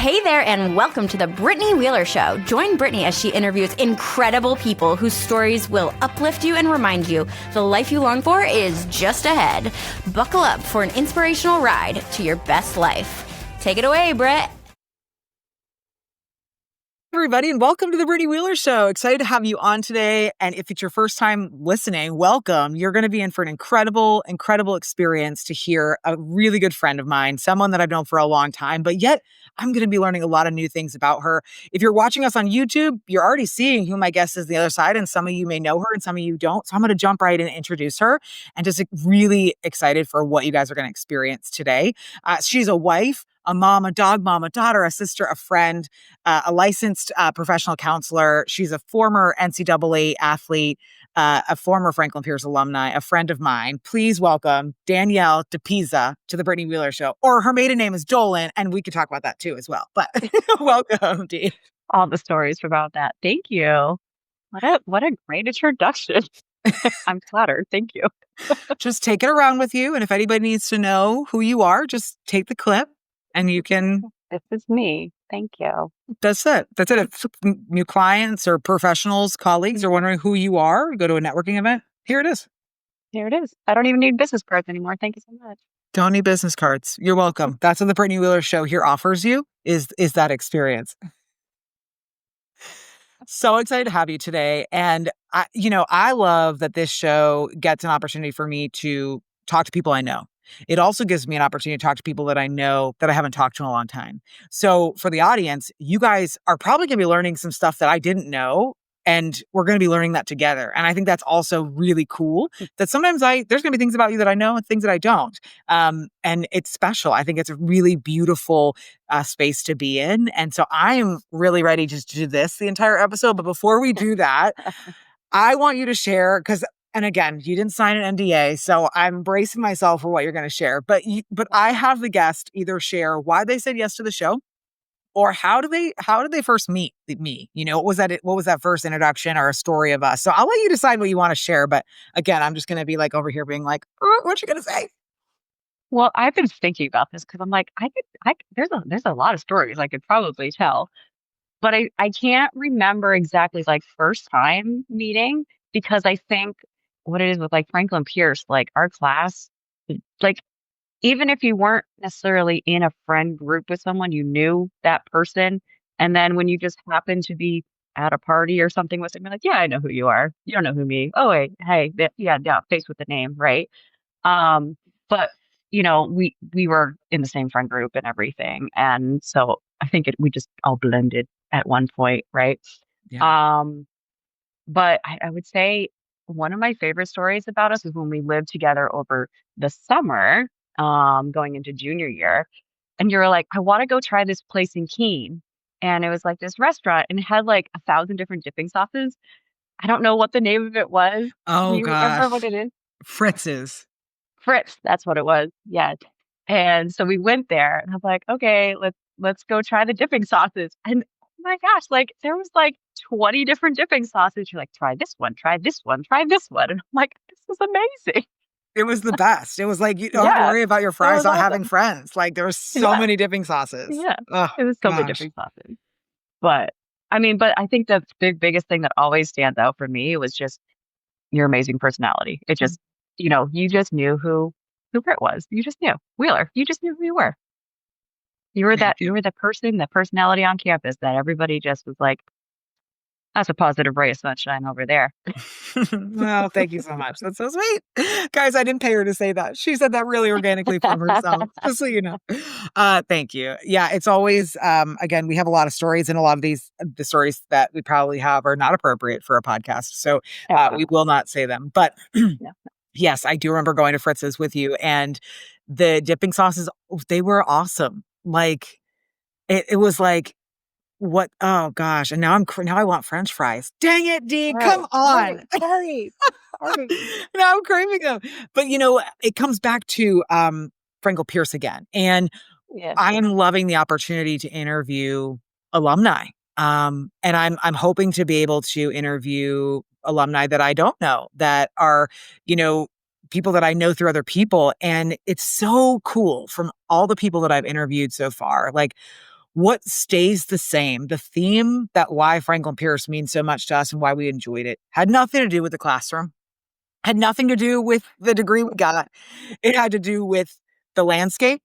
Hey there, and welcome to the Brittany Wheeler Show. Join Brittany as she interviews incredible people whose stories will uplift you and remind you the life you long for is just ahead. Buckle up for an inspirational ride to your best life. Take it away, Britt. Everybody, and welcome to the Brittany Wheeler Show. Excited to have you on today. And if it's your first time listening, welcome. You're going to be in for an incredible experience to hear a really good friend of mine, someone that I've known for a long time, but yet I'm going to be learning a lot of new things about her. If you're watching us on YouTube, you're already seeing who my guest is on the other side, and some of you may know her and some of you don't. So I'm going to jump right in and introduce her, and just really excited for what you guys are going to experience today. She's a wife, a mom, a dog mom, a daughter, a sister, a friend, a licensed professional counselor. She's a former NCAA athlete, a former Franklin Pierce alumni, a friend of mine. Please welcome Danielle Dipisa to the Brittany Wheeler Show. Or her maiden name is Dolan, and we could talk about that too as well. But welcome, Dee. All the stories about that. Thank you. What a great introduction. I'm flattered. Thank you. Just take it around with you. And if anybody needs to know who you are, just take the clip. And you can... This is me. Thank you. That's it. If new clients or professionals, colleagues are wondering who you are, go to a networking event, here it is. Here it is. I don't even need business cards anymore. Thank you so much. Don't need business cards. You're welcome. That's what the Brittany Wheeler Show here offers you, is that experience. So excited to have you today. And I love that this show gets an opportunity for me to talk to people I know. It also gives me an opportunity to talk to people that I know that I haven't talked to in a long time. So for the audience, you guys are probably going to be learning some stuff that I didn't know, and we're going to be learning that together. And I think that's also really cool, that sometimes there's going to be things about you that I know and things that I don't. And it's special. I think it's a really beautiful space to be in. And so I am really ready just to do this the entire episode. But before we do that, I want you to share, and again, you didn't sign an NDA, so I'm bracing myself for what you're going to share. But I have the guest either share why they said yes to the show, or how did they first meet me? What was that first introduction or a story of us? So I'll let you decide what you want to share. But again, I'm just going to be like over here being like, what you going to say? Well, I've been thinking about this because I'm like, there's a lot of stories I could probably tell, but I can't remember exactly like first time meeting, because I think what it is with like Franklin Pierce, like our class, like even if you weren't necessarily in a friend group with someone, you knew that person. And then when you just happen to be at a party or something with them, you're like, yeah, I know who you are. You don't know who me. Oh, wait, hey, yeah, face with the name, right? But we were in the same friend group and everything. And so I think we just all blended at one point, right? Yeah. But I would say one of my favorite stories about us is when we lived together over the summer, going into junior year. And you're like, I want to go try this place in Keene. And it was like this restaurant, and it had like 1,000 different dipping sauces. I don't know what the name of it was. Oh, Do you remember what it is? Fritz's. Fritz, that's what it was. Yeah. And so we went there, and I'm like, okay, let's go try the dipping sauces. And oh my gosh, like there was like 20 different dipping sauces. You're like, try this one, try this one, try this one. And I'm like, this is amazing. It was the best. It was like, you don't have to worry about your fries not having friends. Like there were so many dipping sauces. Yeah. Oh, it was so many dipping sauces. But I think the biggest thing that always stands out for me was just your amazing personality. It just, you just knew who Britt was. You just knew. Wheeler, you just knew who you were. You were the person, the personality on campus that everybody just was like, that's a positive ray of sunshine over there. Well, thank you so much. That's so sweet. Guys, I didn't pay her to say that. She said that really organically from herself, just so you know. Thank you. Yeah, it's always, again, we have a lot of stories, and a lot of the stories that we probably have are not appropriate for a podcast. So we will not say them. But yes, I do remember going to Fritz's with you, and the dipping sauces, they were awesome. Like, it was like, what? Oh gosh! And now I want French fries. Dang it, Dee! Come on! Sorry. Now I'm craving them. But it comes back to Franklin Pierce again, and I am loving the opportunity to interview alumni. And I'm hoping to be able to interview alumni that I don't know, that are people that I know through other people, and it's so cool from all the people that I've interviewed so far. Like, what stays the same, the theme that why Franklin Pierce means so much to us and why we enjoyed it, had nothing to do with the classroom, had nothing to do with the degree we got. It had to do with the landscape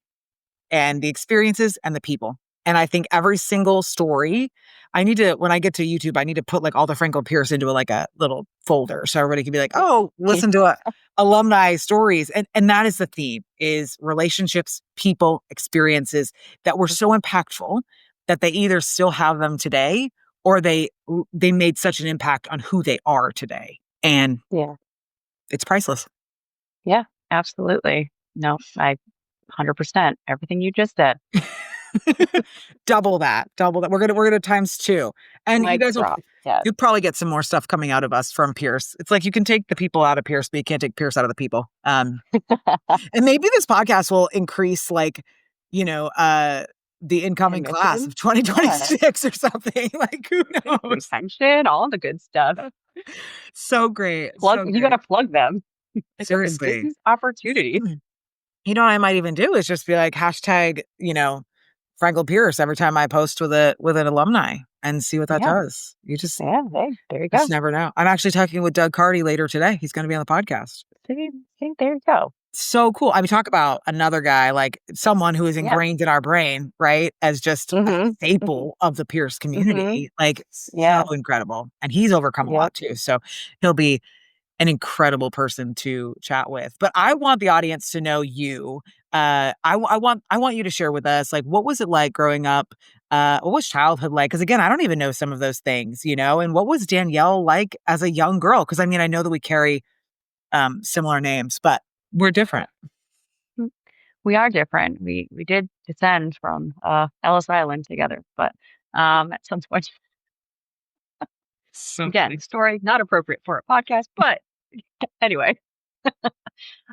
and the experiences and the people. And I think every single story, when I get to YouTube, I need to put like all the Franklin Pierce into like a little folder so everybody can be like, oh, listen to alumni stories. And that is the theme, is relationships, people, experiences that were so impactful that they either still have them today or they made such an impact on who they are today. And it's priceless. Yeah, absolutely. No, 100%. Everything you just said. Double that. We're gonna times 2. And you guys you'll probably get some more stuff coming out of us from Pierce. It's like you can take the people out of Pierce, but you can't take Pierce out of the people. And maybe this podcast will increase like, the incoming class of 2026 or something. Like, who knows? Retention, all the good stuff. So great. You gotta plug them. Seriously. Business opportunity. You know what I might even do is just be like hashtag, Franklin Pierce every time I post with an alumni and see what that does. You just there you go. Just never know. I'm actually talking with Doug Carty later today. He's going to be on the podcast. See, there you go. So cool. I mean, talk about another guy, like someone who is ingrained in our brain, right? As just a staple of the Pierce community. Like, so incredible. And he's overcome a lot too. So he'll be an incredible person to chat with. But I want the audience to know you. I want you to share with us, like, what was it like growing up? What was childhood like? Because again, I don't even know some of those things, and what was Danielle like as a young girl? Because I mean, I know that we carry similar names, but we're different. We are different. We did descend from Ellis Island together, but at some point, again, story not appropriate for a podcast, but anyway.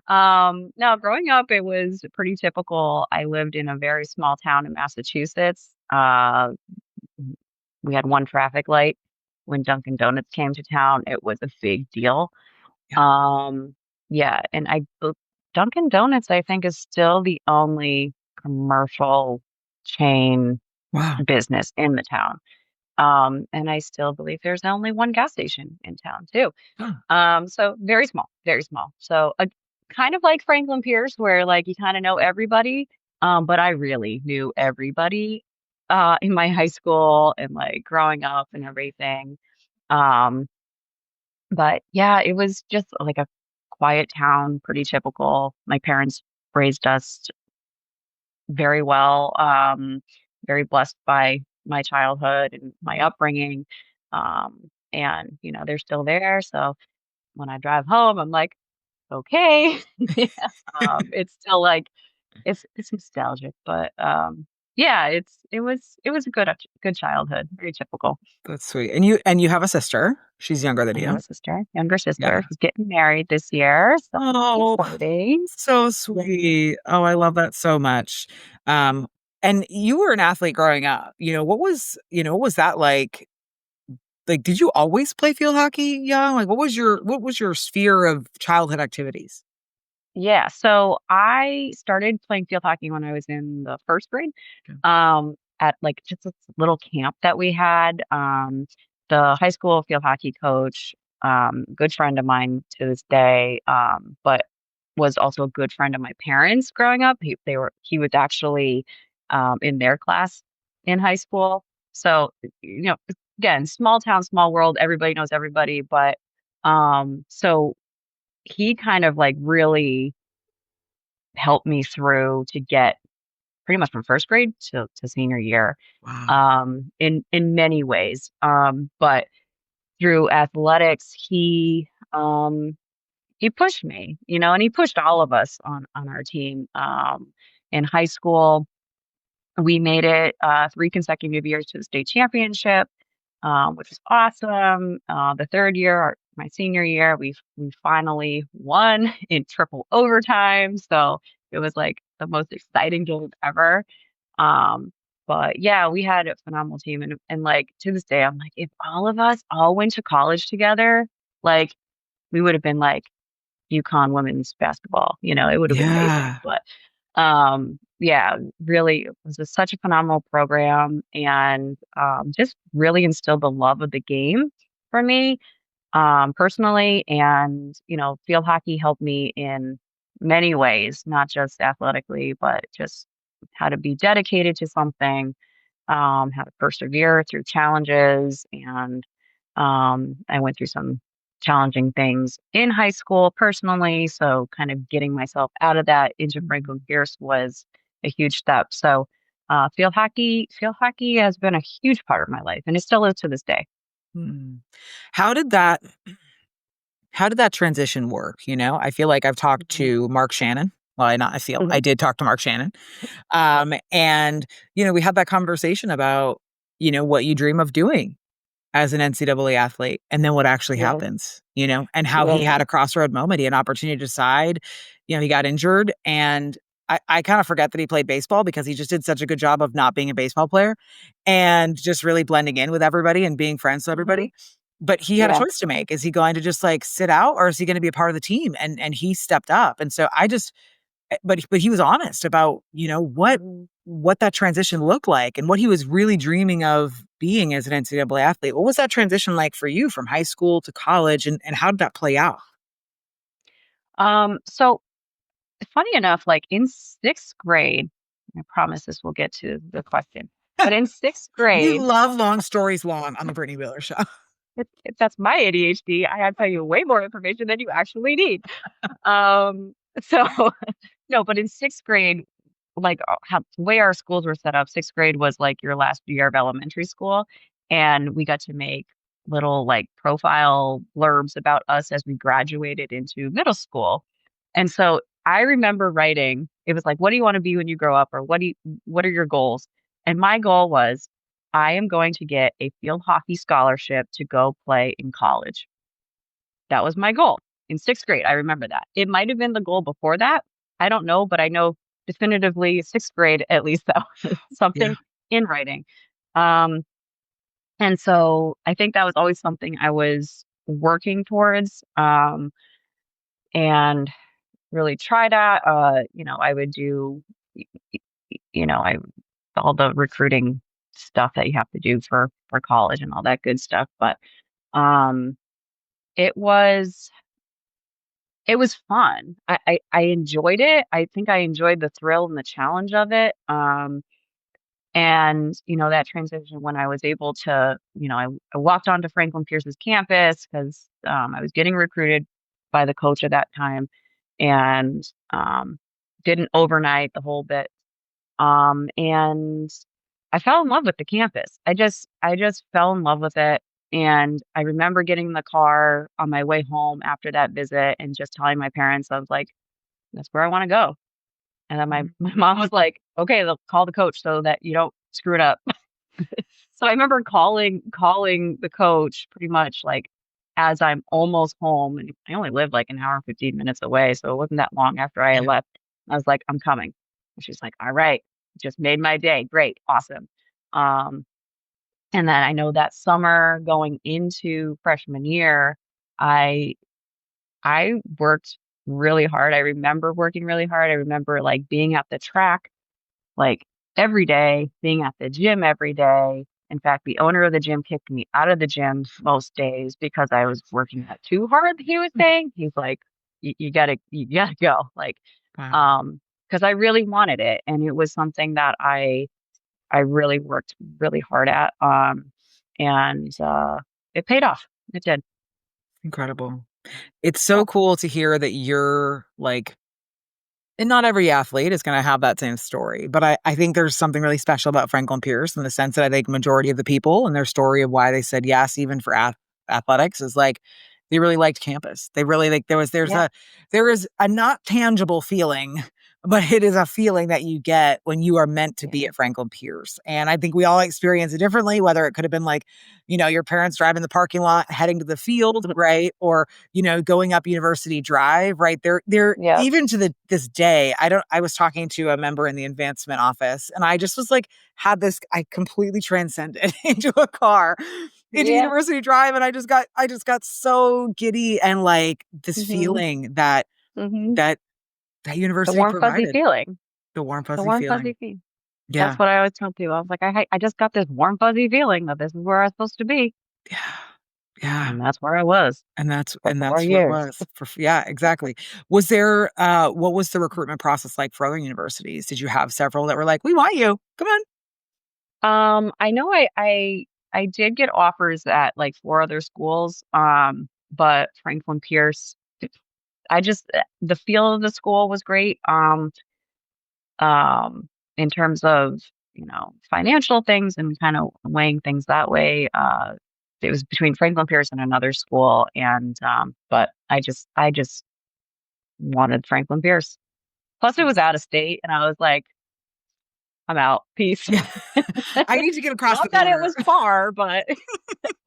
No, growing up, it was pretty typical. I lived in a very small town in Massachusetts. We had one traffic light. When Dunkin' Donuts came to town, it was a big deal. And Dunkin' Donuts, I think, is still the only commercial chain business in the town. And I still believe there's only one gas station in town too. So very small, very small. So kind of like Franklin Pierce, where like you kind of know everybody. But I really knew everybody in my high school and like growing up and everything. But yeah, it was just like a quiet town, pretty typical. My parents raised us very well. Very blessed by my childhood and my upbringing. And they're still there. So when I drive home, I'm like, okay. It's still like it's nostalgic, but it was a good childhood, very typical. That's sweet. And you have a sister. She's younger than you. I have a sister, younger sister, who's getting married this year. So so sweet. Oh, I love that so much. And you were an athlete growing up. What was that like? Like, did you always play field hockey young? Like, what was your sphere of childhood activities? Yeah, so I started playing field hockey when I was in the first grade. At like just this little camp that we had. The high school field hockey coach, good friend of mine to this day, but was also a good friend of my parents growing up. He was actually in their class in high school. So, again, small town, small world, everybody knows everybody. But so he kind of like really helped me through to get pretty much from first grade to senior year. Wow. In many ways. But through athletics, he pushed me, and he pushed all of us on our team. In high school, we made it 3 consecutive years to the state championship, which was awesome. The third year, my senior year, we finally won in triple overtime. So it was like the most exciting game ever. But yeah, we had a phenomenal team. And like to this day, I'm like, if all of us all went to college together, like we would have been like UConn women's basketball, it would have been amazing. But Yeah, really, it was such a phenomenal program, and just really instilled the love of the game for me, personally. And, field hockey helped me in many ways, not just athletically, but just how to be dedicated to something, how to persevere through challenges. And I went through some challenging things in high school personally. So kind of getting myself out of that into Franklin Pierce was a huge step. So field hockey has been a huge part of my life, and it still is to this day. Hmm. How did that how did that transition work? I feel like I've talked Mhm. to Mark Shannon. Well, I Mhm. did talk to Mark Shannon. And we had that conversation about, what you dream of doing as an NCAA athlete, and then what actually Yes. happens, and how he Yes. had a crossroad moment. He had an opportunity to decide. He got injured, and I kind of forget that he played baseball because he just did such a good job of not being a baseball player and just really blending in with everybody and being friends with Mhm. everybody. But he had a Yeah. choice to make. Is he going to just like sit out, or is he going to be a part of the team? And he stepped up. And so but he was honest about, Mhm. what that transition looked like and what he was really dreaming of being as an NCAA athlete. What was that transition like for you from high school to college, and how did that play out? So funny enough, like in sixth grade, I promise this will get to the question, but in sixth We grade, love long stories long on the Brittany Wheeler Show. that's my ADHD. I have to tell you way more information than you actually need. So no, but in sixth grade, like how the way our schools were set up, sixth grade was like your last year of elementary school. And we got to make little like profile blurbs about us as we graduated into middle school. And so I remember writing, it was like, what do you want to be when you grow up? Or what are your goals? And my goal was, I am going to get a field hockey scholarship to go play in college. That was my goal in sixth grade. I remember that. It might have been the goal before that. I don't know, but I know definitively sixth grade, at least that was Yeah. something in writing. Um, and so I think that was always something I was working towards, and really tried at. I would do, y- I all the recruiting stuff that you have to do for college and all that good stuff. But um, it was It was fun. I enjoyed it. I think I enjoyed the thrill and the challenge of it. And, that transition when I was able to, I walked onto Franklin Pierce's campus because I was getting recruited by the coach at that time, and did an overnight, the whole bit. And I fell in love with the campus. I just fell in love with it. And I remember getting in the car on my way home after that visit and just telling my parents, I was like, that's where I want to go. And then my, Mhm. my mom was like, okay, they'll call the coach so that you don't screw it up. So I remember calling the coach pretty much like as I'm almost home. And I only lived like an hour and 15 minutes away. So it wasn't that long after I had Yeah. left. I was like, I'm coming. And she's like, all right, just made my day. Great. Awesome. Um, and then I know that summer going into freshman year, I I worked really hard. I remember working really hard. I remember like being at the track like every day, being at the gym every day. In fact, the owner of the gym kicked me out of the gym most days because I was working out too hard, he was saying. He's like, you gotta go. Like, Wow. because I really wanted it. And it was something that I really worked really hard at. And it paid off. It did. Incredible. It's Yeah. so cool to hear that you're like, and not every athlete is going to have that same story, but I think there's something really special about Franklin Pierce in the sense that I think majority of the people and their story of why they said yes, even for athletics, is like they really liked campus. They really like Yeah. there is a not tangible feeling, but it is a feeling that you get when you are meant to be Yeah. at Franklin Pierce. And I think we all experience it differently, whether it could have been like, your parents driving the parking lot, heading to the field, right? Or going up University Drive, right? They're Yeah. even to this day, I was talking to a member in the advancement office, and I just was like, I completely transcended into a car, into Yeah. University Drive, and I just got so giddy and like this Hmm. feeling that Hmm. that that The university warm, fuzzy provided. feeling. The warm, The fuzzy warm feeling. fuzzy feeling. Yeah. That's what I always tell people. I was like, I just got this warm fuzzy feeling that this is where I'm supposed to be, Yeah. Yeah. and that's where I was And that's for 4 what it years. was for yeah, exactly. Was there what was the recruitment process like for other universities? Did you have several that were like, "We want you. Come on." I know I did get offers at like 4 other schools, but Franklin Pierce, I just the feel of the school was great. Um, in terms of, financial things and kind of weighing things that way. It was between Franklin Pierce and another school, and but I just wanted Franklin Pierce. Plus, it was out of state, and I was like, I'm out. Peace. Yeah. I need to get across the Not that it border. was far, but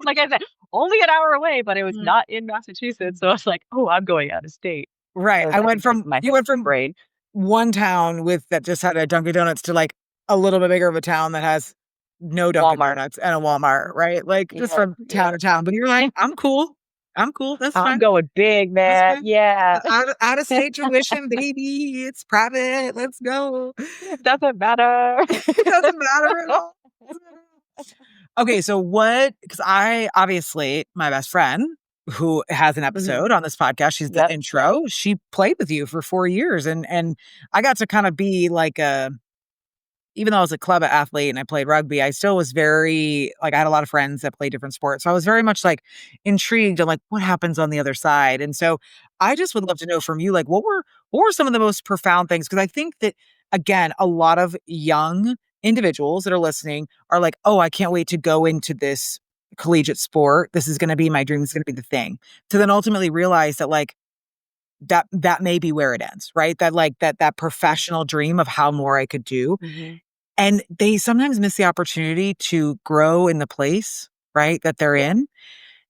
like I said, only an hour away, but it was Mm. not in Massachusetts. So I was like, oh, I'm going out of state. Right. I think that's my You went hipster from brain. one town with that just had a Dunkin' Donuts to like a little bit bigger of a town that has no Dunkin' Walmart. Donuts and a Walmart, right? Like just Yep. from town to Yep. town. But you're like, I'm cool. I'm cool. That's I'm fine. going big, That's man. fine. Yeah. Out of state tuition, baby. It's private. Let's go. It doesn't matter. It doesn't matter at all. Okay, so because I obviously, my best friend who has an Mhm. episode on this podcast, she's the Yep. intro. She played with you for 4 years, and I got to kind of be like even though I was a club athlete and I played rugby, I still was very like I had a lot of friends that played different sports. So I was very much like intrigued on like what happens on the other side. And so I just would love to know from you, like what were some of the most profound things? Because I think that again, a lot of young individuals that are listening are like, oh, I can't wait to go into this collegiate sport. This is gonna be my dream, this is gonna be the thing. To then ultimately realize that like that may be where it ends, right? That like that professional dream of how more I could do Mhm. and they sometimes miss the opportunity to grow in the place, right, that they're in.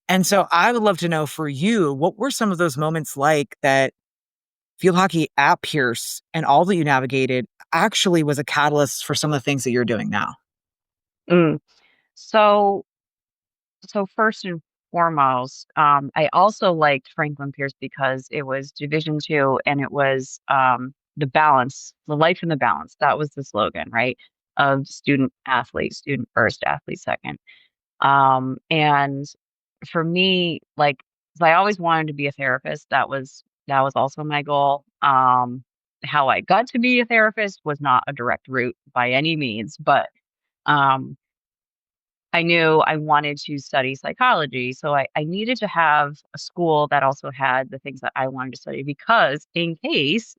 And so I would love to know for you, what were some of those moments like that field hockey at Pierce and all that you navigated actually was a catalyst for some of the things that you're doing now? Mm. So So first and foremost, I also liked Franklin Pierce because it was Division II and it was the balance, the life in the balance. That was the slogan, right? Of student athlete, student first, athlete second. And for me, like 'cause I always wanted to be a therapist. That was also my goal. How I got to be a therapist was not a direct route by any means, but um I knew I wanted to study psychology, so I needed to have a school that also had the things that I wanted to study because in case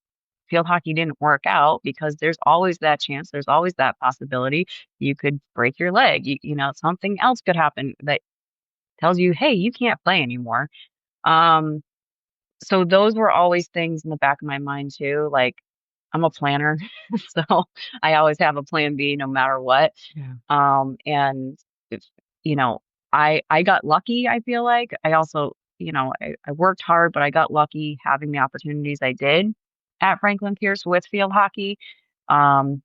field hockey didn't work out, because there's always that chance, there's always that possibility you could break your leg. Something else could happen that tells you, hey, you can't play anymore. Um, so those were always things in the back of my mind too. Like I'm a planner, so I always have a plan B no matter what. Yeah. And if, you know, I got lucky, I feel like. I also, I worked hard, but I got lucky having the opportunities I did at Franklin Pierce with field hockey.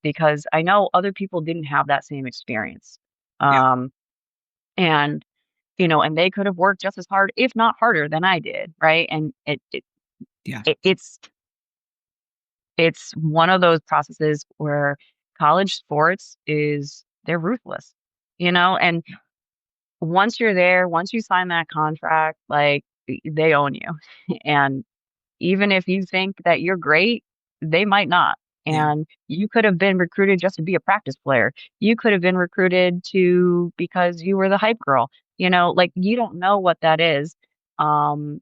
Because I know other people didn't have that same experience. Yeah. Um, and and they could have worked just as hard, if not harder than I did, right? And Yeah. it's one of those processes where college sports they're ruthless, and once you're there, once you sign that contract, like they own you. And even if you think that you're great, they might not. Yeah. And you could have been recruited just to be a practice player. You could have been recruited to because you were the hype girl. Like you don't know what that is um,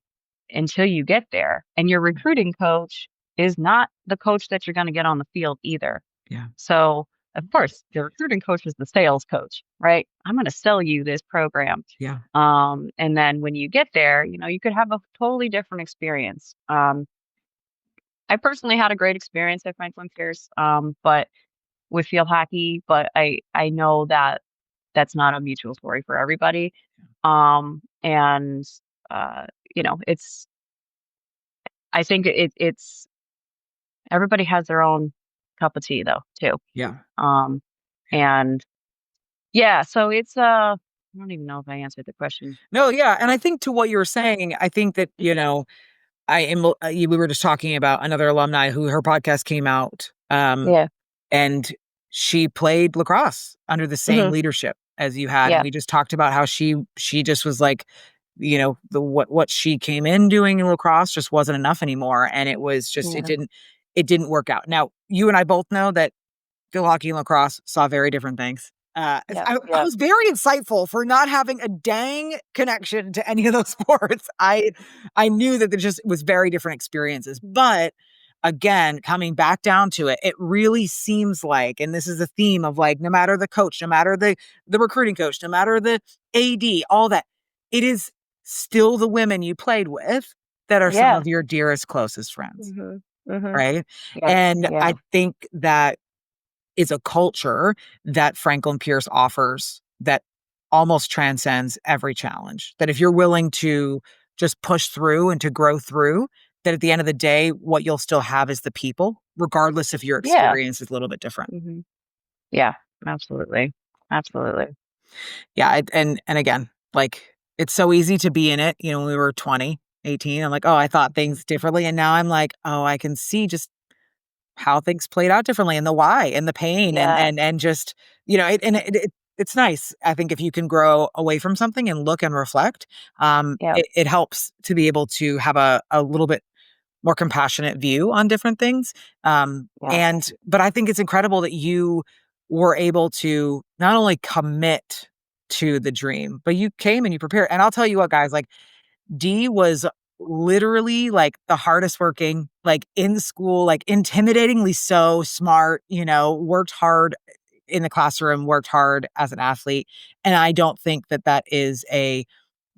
until you get there. And your recruiting coach is not the coach that you're going to get on the field either. Yeah. So, of course, the recruiting coach is the sales coach, right? I'm going to sell you this program. Yeah. And then when you get there, you could have a totally different experience. I personally had a great experience at Franklin Pierce, but with field hockey, but I know that that's not a mutual story for everybody. And uh, it's I think it's everybody has their own cup of tea though too. Yeah. Um, and yeah, so it's I don't even know if I answered the question. No, yeah, and I think to what you were saying, I think that, I am we were just talking about another alumni who her podcast came out Yeah. and she played lacrosse under the same leadership as you had. Yeah. And we just talked about how she just was like, what she came in doing in lacrosse just wasn't enough anymore. And it was just, it didn't work out. Now, you and I both know that field hockey and lacrosse saw very different things. I was very insightful for not having a dang connection to any of those sports. I knew that there just was very different experiences. But again, coming back down to it, it really seems like, and this is a theme of like, no matter the coach, no matter the recruiting coach, no matter the AD, all that, it is still the women you played with that are some of your dearest, closest friends. Right. Yeah. And I think that is a culture that Franklin Pierce offers that almost transcends every challenge. That if you're willing to just push through and to grow through, that at the end of the day, what you'll still have is the people, regardless if your experience is a little bit different. Yeah, absolutely. Absolutely. Yeah. And again, like, it's so easy to be in it. When we were 20, 18, I'm like, oh, I thought things differently. And now I'm like, oh, I can see just how things played out differently and the why and the pain and just, it's nice. I think if you can grow away from something and look and reflect, it helps to be able to have a little bit more compassionate view on different things. But I think it's incredible that you were able to not only commit to the dream, but you came and you prepared. And I'll tell you what, guys, like, Dee was literally like the hardest working, like in school, like intimidatingly so smart, worked hard in the classroom, worked hard as an athlete. And I don't think that is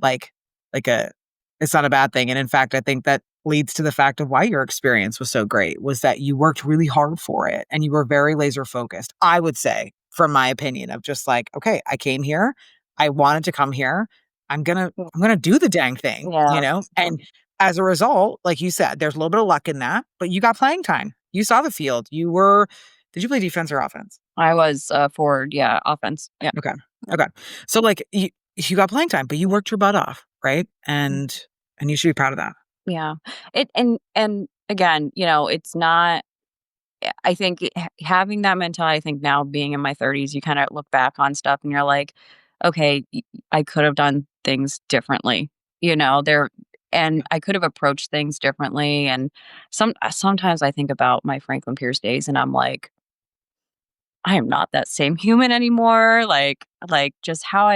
like it's not a bad thing. And in fact, I think that leads to the fact of why your experience was so great, was that you worked really hard for it and you were very laser focused. I would say, from my opinion, of just like, okay, I came here, I wanted to come here. I'm gonna do the dang thing, And as a result, like you said, there's a little bit of luck in that, but you got playing time. You saw the field. Did you play defense or offense? I was forward, offense. Yeah. Okay. So like you got playing time, but you worked your butt off, right? And you should be proud of that. Yeah. And again, it's not. I think having that mentality, I think now being in my 30s, you kind of look back on stuff and you're like, okay, I could have done things differently, and I could have approached things differently. And sometimes I think about my Franklin Pierce days and I'm like, I am not that same human anymore. Like just how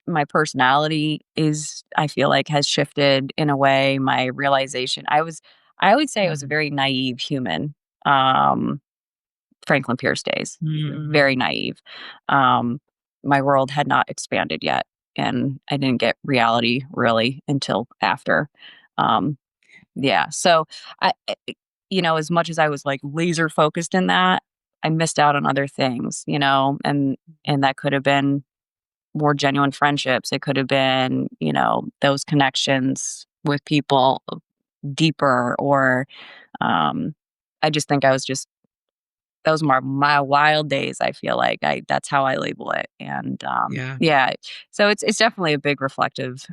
my personality is, I feel like, has shifted in a way. My realization, I would say I was a very naive human. Franklin Pierce days, very naive. My world had not expanded yet, and I didn't get reality really until after. So as much as I was like laser focused in that, I missed out on other things, and that could have been more genuine friendships. It could have been, those connections with people deeper, or I just think those are my wild days. I feel like that's how I label it. And so it's definitely a big reflective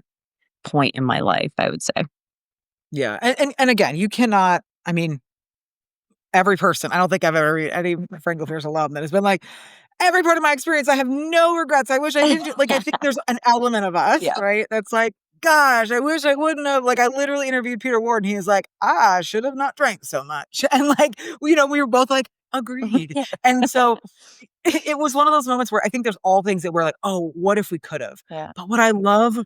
point in my life, I would say. Yeah. And again, you cannot, I mean, every person, I don't think I've ever read any Franklin Pierce alum that has been like, every part of my experience, I have no regrets. I wish I didn't do, like, I think there's an element of us, right? That's like, gosh, I wish I wouldn't have. Like, I literally interviewed Peter Ward and he was like, I should have not drank so much. And like, we were both like, agreed. And so it was one of those moments where I think there's all things that we're like, oh, what if we could have? But what I love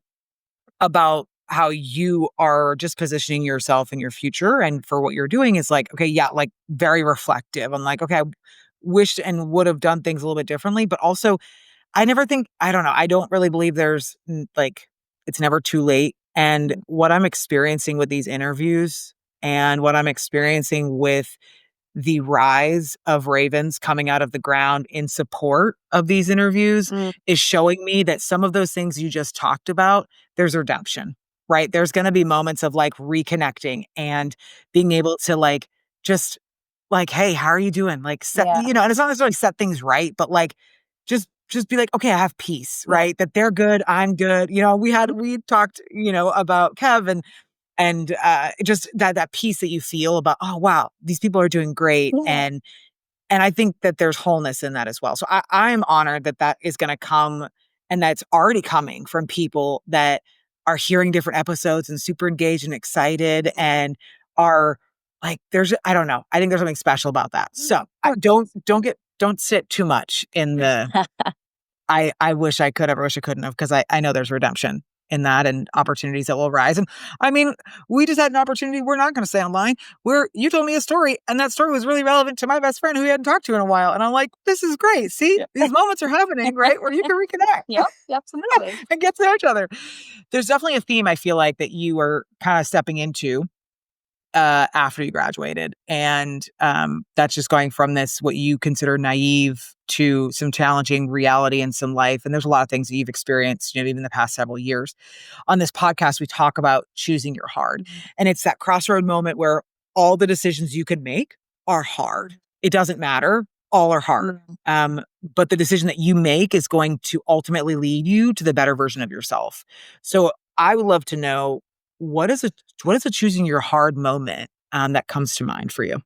about how you are just positioning yourself in your future and for what you're doing is like, okay, like very reflective. I'm like, okay, I wished and would have done things a little bit differently, but also I don't really believe there's like, it's never too late. And what I'm experiencing with these interviews and what I'm experiencing with the rise of Ravens coming out of the ground in support of these interviews is showing me that some of those things you just talked about, there's redemption, right? There's going to be moments of like reconnecting and being able to like, just like, hey, how are you doing? Like, set, and it's not necessarily set things right, but like, just be like, okay, I have peace, right? That they're good, I'm good. We talked, about Kev and just that peace that you feel about, oh, wow, these people are doing great. And And I think that there's wholeness in that as well. So I'm honored that that is going to come, and that's already coming from people that are hearing different episodes and super engaged and excited and are like, I don't know. I think there's something special about that. So don't sit too much in the, I wish I could have, I wish I couldn't have, because I know there's redemption in that and opportunities that will arise. And I mean, we just had an opportunity we're not going to say online where you told me a story, and that story was really relevant to my best friend who we hadn't talked to in a while. And I'm like, this is great. See, these moments are happening, right? Where you can reconnect. Yep, absolutely. And get to know each other. There's definitely a theme I feel like that you are kind of stepping into after you graduated. And that's just going from this, what you consider naive, to some challenging reality in some life. And there's a lot of things that you've experienced, even the past several years. On this podcast, we talk about choosing your hard. And it's that crossroad moment where all the decisions you can make are hard. It doesn't matter. All are hard. But the decision that you make is going to ultimately lead you to the better version of yourself. So I would love to know, what is a choosing your hard moment that comes to mind for you?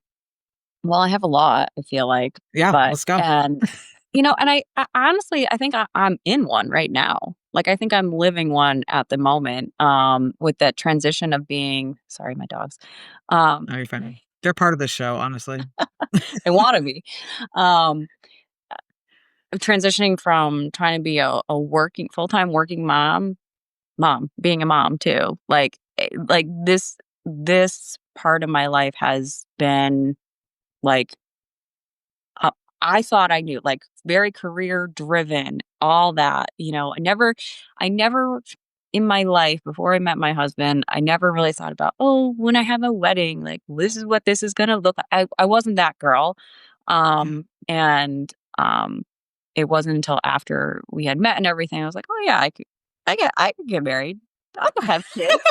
Well, I have a lot, I feel like. Yeah, But, let's go. and, and I honestly, I think I'm in one right now. Like, I think I'm living one at the moment, with that transition of being, sorry, my dogs. Oh, you're fine. They're part of the show, honestly. They want to be. Um, Transitioning from trying to be a full-time working mom, being a mom too. Like this part of my life has been like, I thought I knew, like, very career driven, all that, I never in my life before I met my husband, I never really thought about, oh, when I have a wedding, like, this is what this is going to look like. I wasn't that girl. And, it wasn't until after we had met and everything, I was like, oh yeah, I could get married. I could have kids.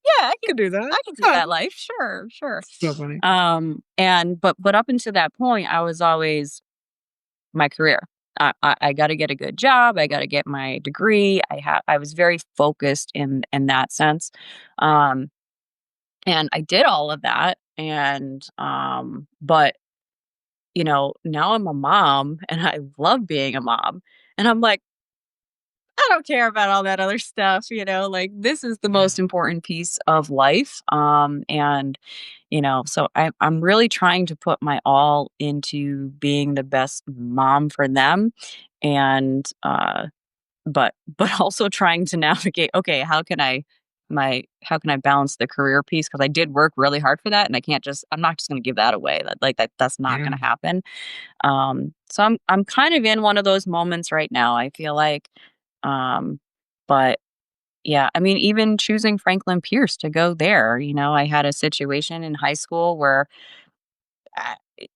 Yeah, I could do that. I could do that life. Sure, sure. So funny. But up until that point, I was always my career. I got to get a good job. I got to get my degree. I was very focused in that sense, and I did all of that. And but now I'm a mom, and I love being a mom. And I'm like, I don't care about all that other stuff. Like, this is the most important piece of life. And so I'm really trying to put my all into being the best mom for them. And but also trying to navigate, okay, how can I balance the career piece? Because I did work really hard for that, and I'm not just gonna give that away. That's not gonna happen. So I'm kind of in one of those moments right now, I feel like. But yeah, I mean, even choosing Franklin Pierce to go there, I had a situation in high school where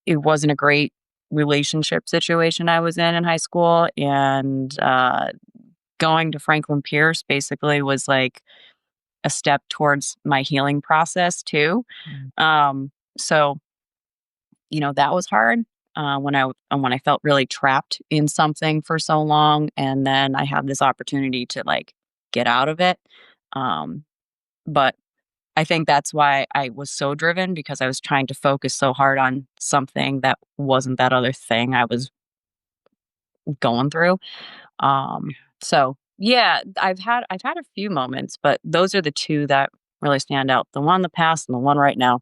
it wasn't a great relationship situation I was in high school. And going to Franklin Pierce basically was like a step towards my healing process too. So, that was hard. When I felt really trapped in something for so long, and then I had this opportunity to like get out of it. But I think that's why I was so driven, because I was trying to focus so hard on something that wasn't that other thing I was going through. So yeah, I've had a few moments, but those are the two that really stand out. The one in the past and the one right now.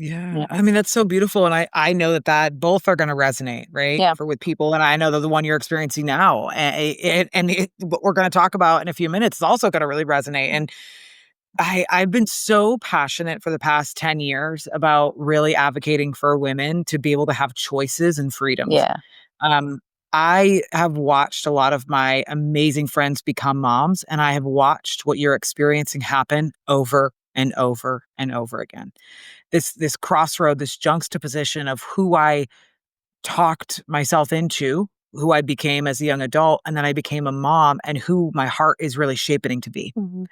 Yeah. I mean, that's so beautiful. And I know that both are going to resonate, right? Yeah. With people. And I know that the one you're experiencing now and what we're going to talk about in a few minutes is also going to really resonate. And I've been so passionate for the past 10 years about really advocating for women to be able to have choices and freedoms. Yeah. I have watched a lot of my amazing friends become moms, and I have watched what you're experiencing happen over and over and over again. This crossroad, this juxtaposition of who I talked myself into, who I became as a young adult, and then I became a mom, and who my heart is really shaping to be. Mm-hmm.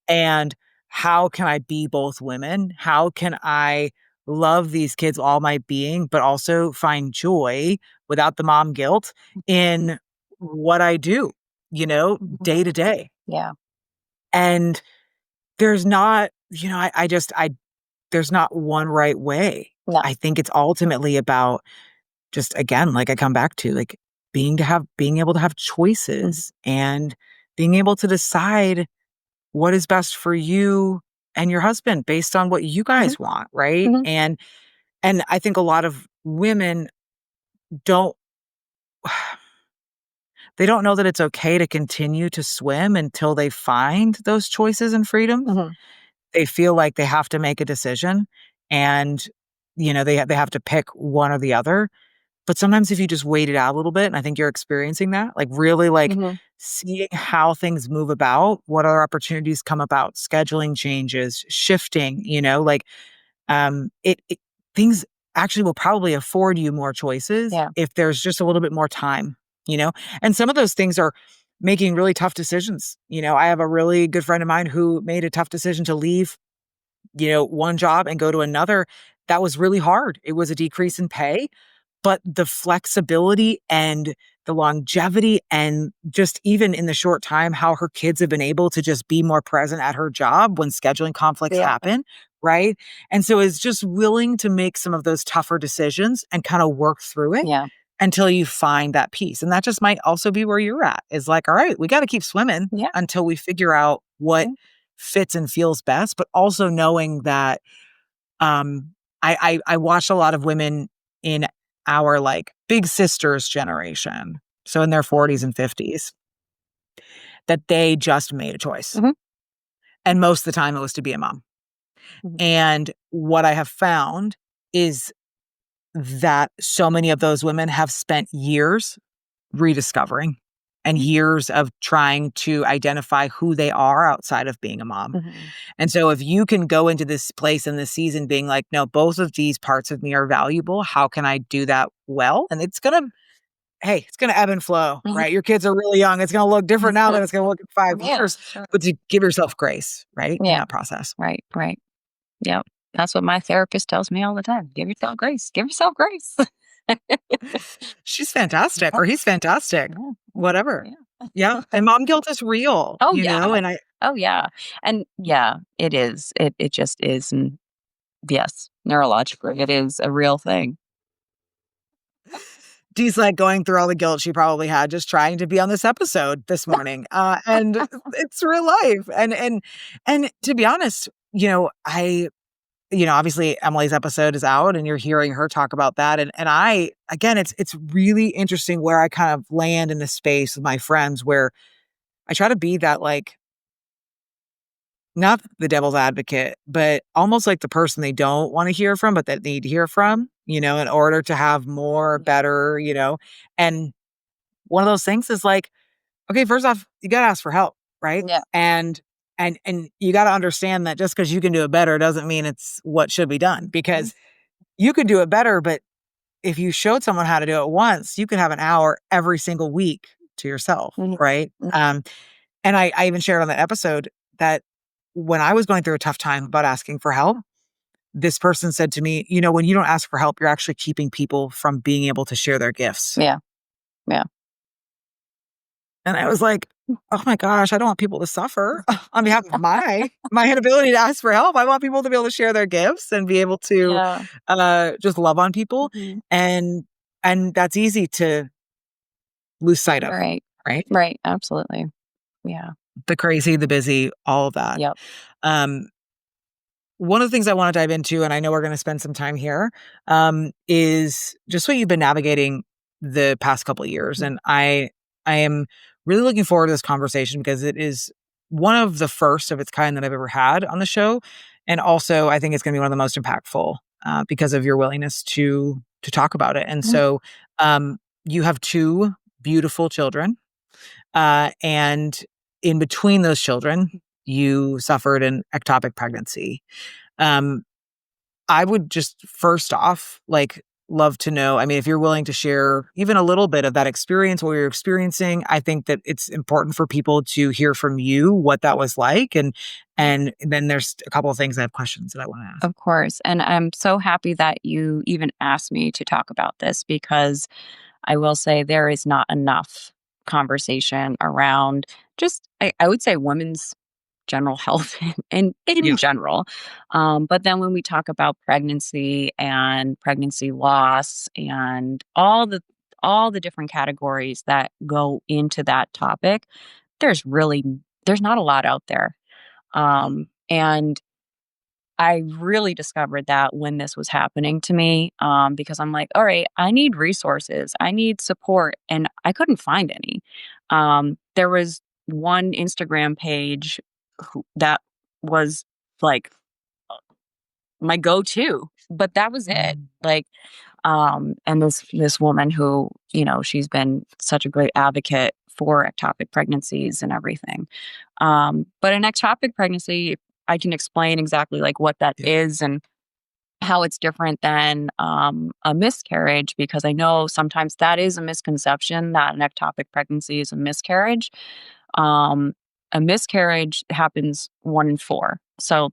And how can I be both women? How can I love these kids all my being, but also find joy without the mom guilt in what I do, day to day? Yeah. And there's not, there's not one right way. No. I think it's ultimately about just again, like I come back to like being able to have choices and being able to decide what is best for you and your husband based on what you guys want, right? Mhm. And I think a lot of women don't they don't know that it's okay to continue to swim until they find those choices and freedoms. Mhm. They feel like they have to make a decision and they have to pick one or the other. But sometimes if you just wait it out a little bit, and I think you're experiencing that, like really like Mhm. seeing how things move about, what other opportunities come about, scheduling changes, shifting, like it things actually will probably afford you more choices Yeah. if there's just a little bit more time, you know? And some of those things are making really tough decisions. I have a really good friend of mine who made a tough decision to leave, one job and go to another. That was really hard. It was a decrease in pay, but the flexibility and the longevity and just even in the short time, how her kids have been able to just be more present at her job when scheduling conflicts Yeah. happen, right? And so is just willing to make some of those tougher decisions and kind of work through it Yeah. until you find that peace. And that just might also be where you're at is like, all right, we got to keep swimming Yeah. until we figure out what Yeah. fits and feels best, but also knowing that I watched a lot of women in our like big sisters generation, so in their 40s and 50s, that they just made a choice. Mhm. And most of the time it was to be a mom. Mhm. And what I have found is that so many of those women have spent years rediscovering and years of trying to identify who they are outside of being a mom. Mhm. And so if you can go into this place in this season being like, no, both of these parts of me are valuable. How can I do that well? And it's going to ebb and flow, Mhm. right? Your kids are really young. It's going to look different now than it's going to look in 5 years, Sure. but to give yourself grace, right? In Yeah. that process. Right. Right. Yep. That's what my therapist tells me all the time. Give yourself grace. Give yourself grace. She's fantastic or he's fantastic. Yeah. Whatever. Yeah. Yeah. And mom guilt is real, Oh yeah. and I Oh yeah. And yeah, it is. It just is. And yes, neurologically, it is a real thing. Dee's like going through all the guilt she probably had just trying to be on this episode this morning. And it's real life. And to be honest, obviously Emily's episode is out and you're hearing her talk about that. And I, again, it's really interesting where I kind of land in the space with my friends where I try to be that like, not the devil's advocate, but almost like the person they don't want to hear from, but that they need to hear from, in order to have more, better, and one of those things is like, okay, first off, you got to ask for help, right? Yeah. And you got to understand that just because you can do it better doesn't mean it's what should be done because you could do it better, but if you showed someone how to do it once, you could have an hour every single week to yourself, Mhm. right? And I even shared on that episode that when I was going through a tough time about asking for help, this person said to me, when you don't ask for help, you're actually keeping people from being able to share their gifts. Yeah. Yeah. And I was like, oh my gosh, I don't want people to suffer on behalf of my inability to ask for help. I want people to be able to share their gifts and be able to just love on people. Mhm. And that's easy to lose sight of. Right. Right. Right. Absolutely. Yeah. The crazy, the busy, all of that. Yep. Um, One of the things I want to dive into, and I know we're going to spend some time here, is just what you've been navigating the past couple of years. And I am really looking forward to this conversation because it is one of the first of its kind that I've ever had on the show. And also, I think it's going to be one of the most impactful because of your willingness to talk about it. And so, you have two beautiful children, and in between those children, you suffered an ectopic pregnancy. Um, I would just first off, like, love to know. I mean, if you're willing to share even a little bit of that experience, what you're experiencing, I think that it's important for people to hear from you what that was like. And then there's a couple of things I have questions that I want to ask. Of course. And I'm so happy that you even asked me to talk about this because I will say there is not enough conversation around just, I would say, women's general health and in Yeah. general. But then when we talk about pregnancy and pregnancy loss and all the different categories that go into that topic, there's really there's not a lot out there. And I really discovered that when this was happening to me, because I'm like, all right, I need resources, I need support, and I couldn't find any. There was one Instagram page that was like my go-to, but that was it. Mm. Like, and this woman who, she's been such a great advocate for ectopic pregnancies and everything. But an ectopic pregnancy, I can explain exactly like what that Yeah. is and how it's different than a miscarriage, because I know sometimes that is a misconception that an ectopic pregnancy is a miscarriage. Um, a miscarriage happens 1 in 4. So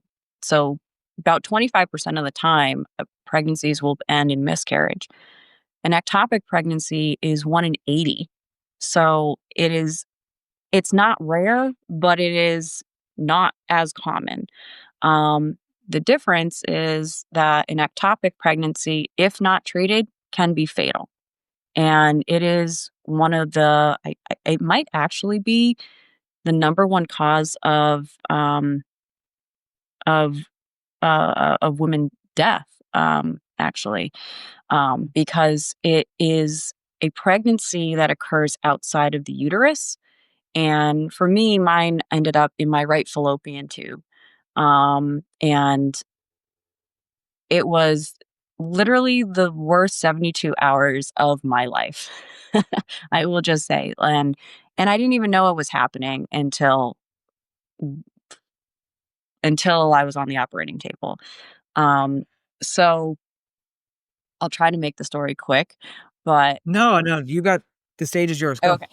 about 25% of the time, pregnancies will end in miscarriage. An ectopic pregnancy is 1 in 80. So it's not rare, but it is not as common. Um, the difference is that an ectopic pregnancy, if not treated, can be fatal. And it is one of it might actually be the number one cause of of women death, actually, because it is a pregnancy that occurs outside of the uterus. And for me, mine ended up in my right fallopian tube. And it was literally the worst 72 hours of my life. I will just say. And I didn't even know it was happening until I was on the operating table. Um, so I'll try to make the story quick, but No, no, you got the stage is yours. Go. okay.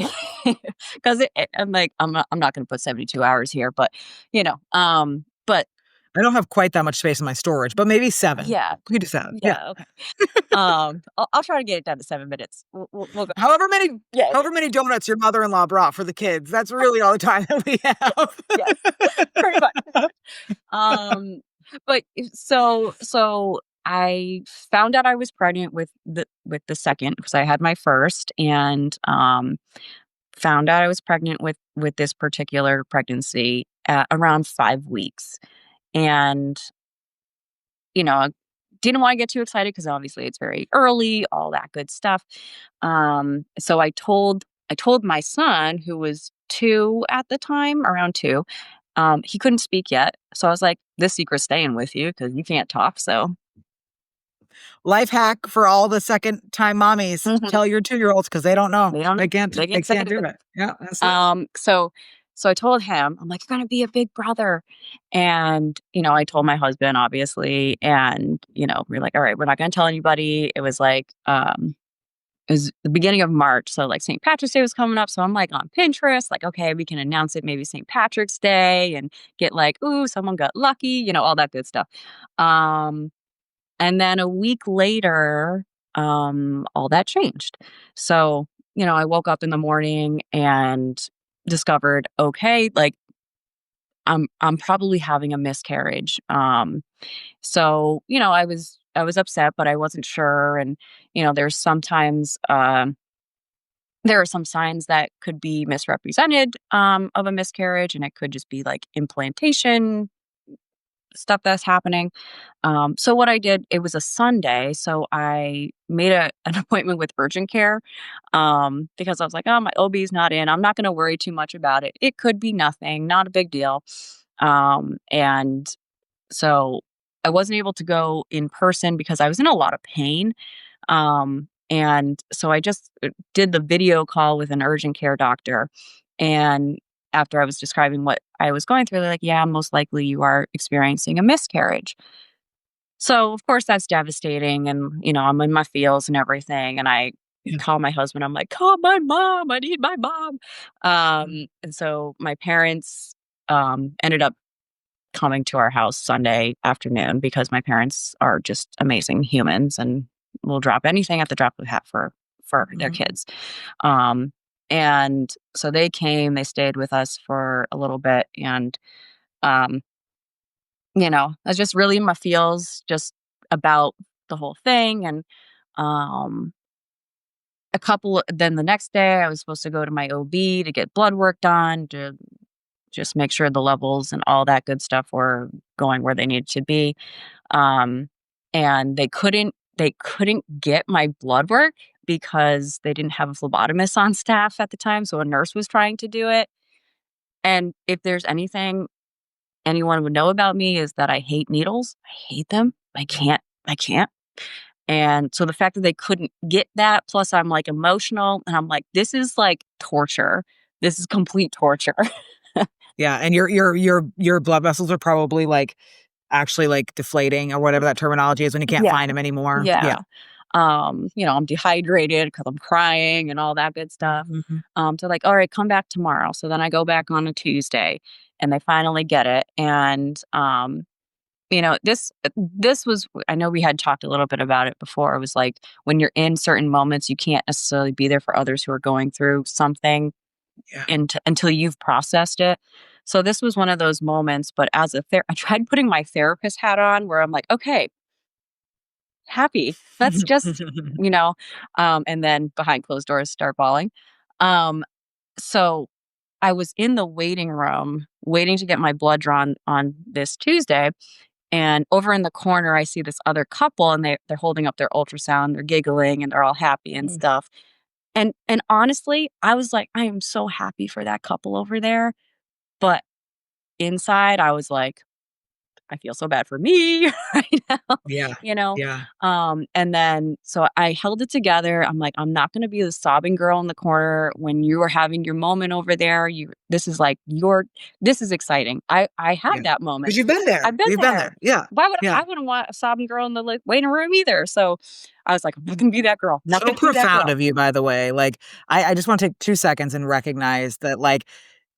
Because I'm not going to put 72 hours here, but but I don't have quite that much space in my storage, but maybe 7. yeah, We could do 7. Yeah. yeah, okay. I'll try to get it down to 7 minutes. We'll go. However many Yeah, however many donuts your mother-in-law brought for the kids. That's really all the time that we yes, pretty much. Um, but so I found out I was pregnant with the second, because I had my first, and found out I was pregnant with this particular pregnancy at around 5 weeks, and I didn't want to get too excited because obviously it's very early, all that good stuff. So I told my son, who was 2 at the time, around 2. He couldn't speak yet, so I was like, "This secret's staying with you because you can't talk." So, Life hack for all the second-time mommies. mhm, Tell your 2-year-olds because they don't know. they don't know. They can't They they can't say can't do anything. it. Yeah, that's it. So I told him, I'm like, "You're gonna be a big brother," and I told my husband, obviously, and we're like, "All right, we're not gonna tell anybody." It was the beginning of March, so, like, St. Patrick's Day was coming up, so I'm, like, on Pinterest, like, "Okay, we can announce it maybe St. Patrick's Day and get, like, ooh, someone got lucky," all that good stuff. Um, and then a week later, all that changed. So, I woke up in the morning and discovered, okay, like, I'm probably having a miscarriage. So, I was upset, but I wasn't sure, and, there's sometimes, there are some signs that could be misrepresented, of a miscarriage, and it could just be, like, implantation stuff that's happening. So what I did, it was a Sunday, so I made an appointment with urgent care, because I was like, "Oh, my OB's not in. I'm not gonna worry too much about it. It could be nothing, not a big deal." And so I wasn't able to go in person because I was in a lot of pain. And so I just did the video call with an urgent care doctor. And after I was describing what I was going through, they're like, "Yeah, most likely you are experiencing a miscarriage." So, of course, that's devastating. And, I'm in my feels and everything. And I Yeah. call my husband. I'm like, "Call my mom. I need my mom." Mm. And so my parents ended up coming to our house Sunday afternoon, because my parents are just amazing humans and will drop anything at the drop of a hat for their Mhm. kids. Um, and so they came, they stayed with us for a little bit, and Um, I was just really in my feels just about the whole thing. And um, then the next day, I was supposed to go to my OB to get blood work done to just make sure the levels and all that good stuff were going where they needed to be. Um, and they couldn't get my blood work because they didn't have a phlebotomist on staff at the time. So a nurse was trying to do it. And if there's anything anyone would know about me is that I hate needles. I hate them. I can't. And so the fact that they couldn't get that, plus I'm like emotional and I'm like, this is like torture. This is complete torture. Yeah, and your blood vessels are probably like actually like deflating or whatever that terminology is when you can't Yeah. find them anymore. Yeah. I'm dehydrated because I'm crying and all that good stuff. Mhm. So like, all right, come back tomorrow. So then I go back on a Tuesday and they finally get it. And this was, I know we had talked a little bit about it before. It was like when you're in certain moments, you can't necessarily be there for others who are going through something Yeah. until you've processed it. So this was one of those moments, but I tried putting my therapist hat on where I'm like, okay, happy. Let's just, and then behind closed doors start bawling. Um, so I was in the waiting room waiting to get my blood drawn on this Tuesday. And over in the corner, I see this other couple and they're holding up their ultrasound, they're giggling and they're all happy and stuff. And honestly, I was like, I am so happy for that couple over there. But inside, I was like, I feel so bad for me right now, Yeah. you know? Yeah. And then, so I held it together. I'm like, I'm not going to be the sobbing girl in the corner when you are having your moment over there. This is exciting. I had Yeah. that moment. Because you've been there. I've been You've been there. there. Yeah. Yeah. I wouldn't want a sobbing girl in the waiting room either. So I was like, I'm not going to be that girl. Not So going to be that profound girl. of you, by the way. Like, I just want to take 2 seconds and recognize that, like,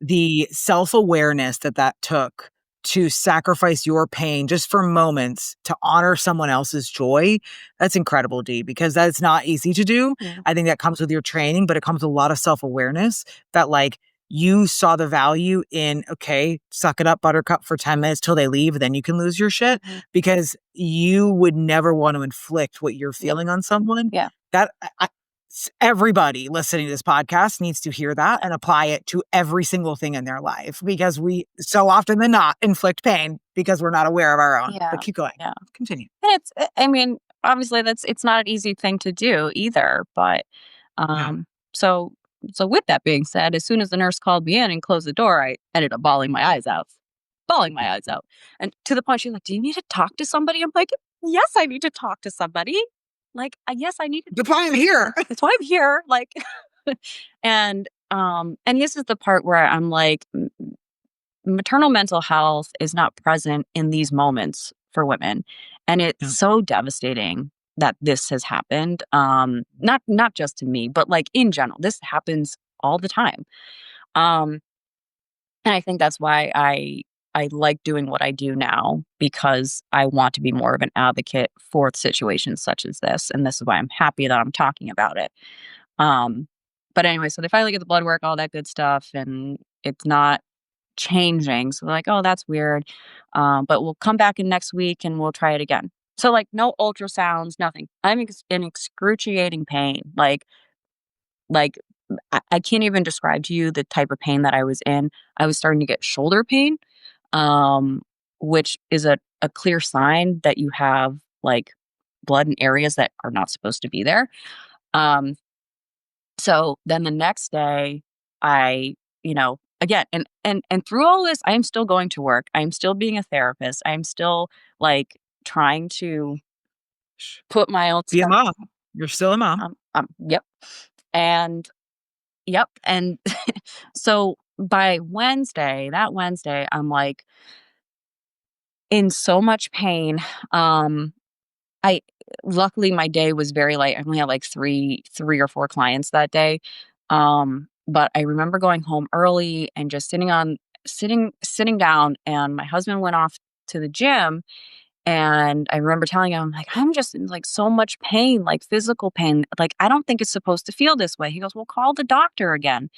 the self-awareness that took to sacrifice your pain just for moments to honor someone else's joy, that's incredible, Dee, because that's not easy to do. Yeah. I think that comes with your training, but it comes with a lot of self-awareness that, like, you saw the value in, okay, suck it up, buttercup, for 10 minutes till they leave, then you can lose your shit, because you would never want to inflict what you're feeling on someone. Yeah. That everybody listening to this podcast needs to hear that and apply it to every single thing in their life, because we so often than not inflict pain because we're not aware of our own. Yeah. But keep going. Yeah. Continue. And obviously it's not an easy thing to do either. But so with that being said, as soon as the nurse called me in and closed the door, I ended up bawling my eyes out. And to the point she's like, do you need to talk to somebody? I'm like, yes, I need to talk to somebody. Like, yes, I need to. That's why I'm here. That's why I'm here. Like, and this is the part where I'm like, maternal mental health is not present in these moments for women. And it's so devastating that this has happened. Not just to me, but like in general, this happens all the time. And I think that's why I like doing what I do now, because I want to be more of an advocate for situations such as this. And this is why I'm happy that I'm talking about it. But anyway, so they finally get the blood work, all that good stuff, and it's not changing. So they're like, oh, that's weird. But we'll come back in next week and we'll try it again. So like no ultrasounds, nothing. I'm in excruciating pain. Like I can't even describe to you the type of pain that I was in. I was starting to get shoulder pain, which is a clear sign that you have like blood in areas that are not supposed to be there. So then the next day I, again, and through all this, I am still going to work. I'm still being a therapist. I'm still like trying to put my own Be a mom. You're still a mom. Yep. And yep. And so by that Wednesday, I'm like in so much pain. Luckily my day was very light. I only had like three or four clients that day. But I remember going home early and just sitting down, and my husband went off to the gym. And I remember telling him, like, I'm just in like so much pain, like physical pain. Like, I don't think it's supposed to feel this way. He goes, well, call the doctor again.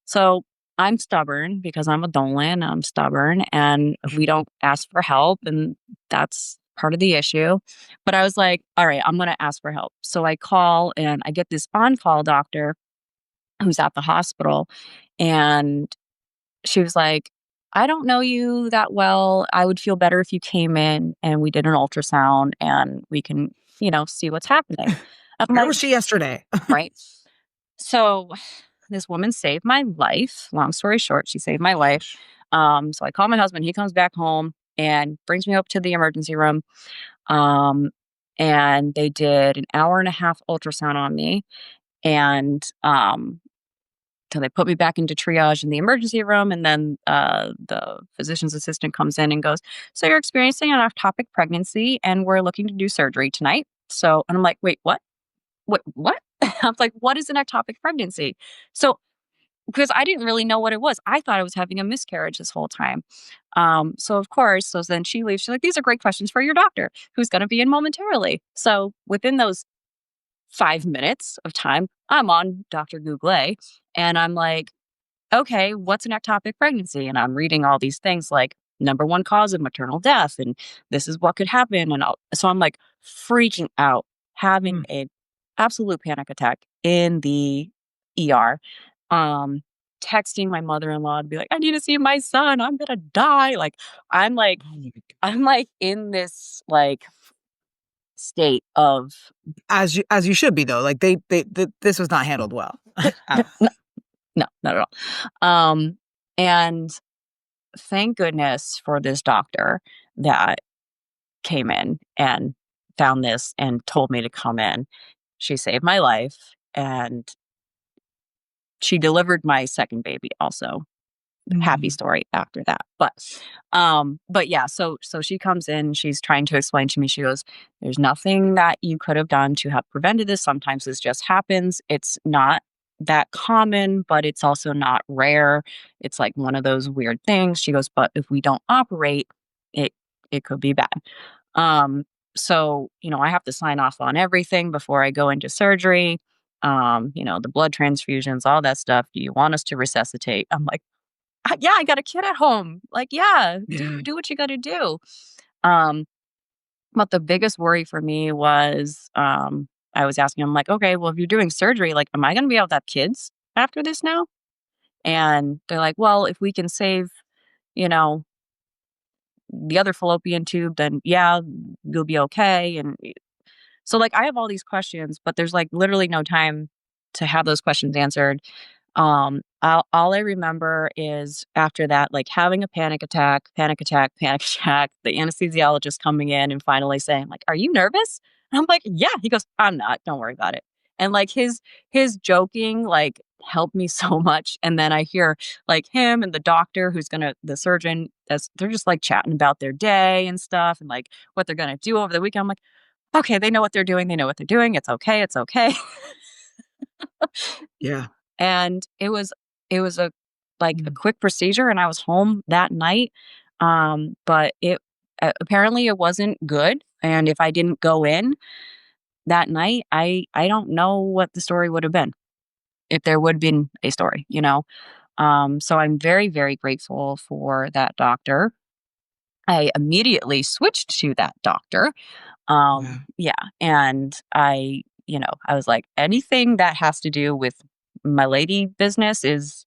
So, I'm stubborn because I'm a Dolan. I'm stubborn and we don't ask for help. And that's part of the issue. But I was like, all right, I'm going to ask for help. So I call and I get this on call doctor who's at the hospital. And she was like, I don't know you that well. I would feel better if you came in and we did an ultrasound and we can, see what's happening. I'm Where like, was she yesterday? right. So this woman saved my life. Long story short, she saved my life. So I call my husband. He comes back home and brings me up to the emergency room. Um, and they did an hour and a half ultrasound on me. And so they put me back into triage in the emergency room. And then the physician's assistant comes in and goes, so you're experiencing an ectopic pregnancy and we're looking to do surgery tonight. So, and I'm like, wait, what? What? I was like, what is an ectopic pregnancy? So, because I didn't really know what it was. I thought I was having a miscarriage this whole time. So of course, so then she leaves. She's like, these are great questions for your doctor who's going to be in momentarily. So within those 5 minutes of time, I'm on Dr. Google and I'm like, okay, what's an ectopic pregnancy? And I'm reading all these things like number one cause of maternal death. And this is what could happen. And so I'm like freaking out, having a absolute panic attack in the ER. Um, Texting my mother-in-law to be like, I need to see my son. I'm gonna die. Like, I'm like, Oh my God. I'm like in this like state of As you should be though. Like this was not handled well at all. no, not at all. And thank goodness for this doctor that came in and found this and told me to come in. She saved my life and she delivered my second baby also. Happy story after that. But yeah, so she comes in, she's trying to explain to me, she goes, there's nothing that you could have done to have prevented this. Sometimes this just happens. It's not that common, but it's also not rare. It's like one of those weird things. She goes, but if we don't operate, it it could be bad. Um, so, I have to sign off on everything before I go into surgery. The blood transfusions, all that stuff. Do you want us to resuscitate? I'm like, yeah, I got a kid at home. Like, yeah, Yeah. do what you got to do. Um, but the biggest worry for me was, I was asking him like, okay, well, if you're doing surgery, like, am I going to be able to have kids after this now? And they're like, well, if we can save, you know, the other fallopian tube, then yeah, you'll be okay. And so, like, I have all these questions, but there's like literally no time to have those questions answered. All I remember is after that, like having a panic attack, panic attack, panic attack, the anesthesiologist coming in and finally saying, like, are you nervous? And I'm like, yeah. He goes, I'm not, don't worry about it. And like his joking, like, helped me so much. And then I hear like him and the doctor the surgeon, as they're just like chatting about their day and stuff and like what they're gonna do over the weekend. I'm like, okay, they know what they're doing. They know what they're doing. It's okay. It's okay. Yeah. And it was a quick procedure and I was home that night. But it apparently it wasn't good. And if I didn't go in that night, I don't know what the story would have been if there would have been a story. So I'm very, very grateful for that doctor. I immediately switched to that doctor. Yeah. Yeah. And I was like, anything that has to do with my lady business is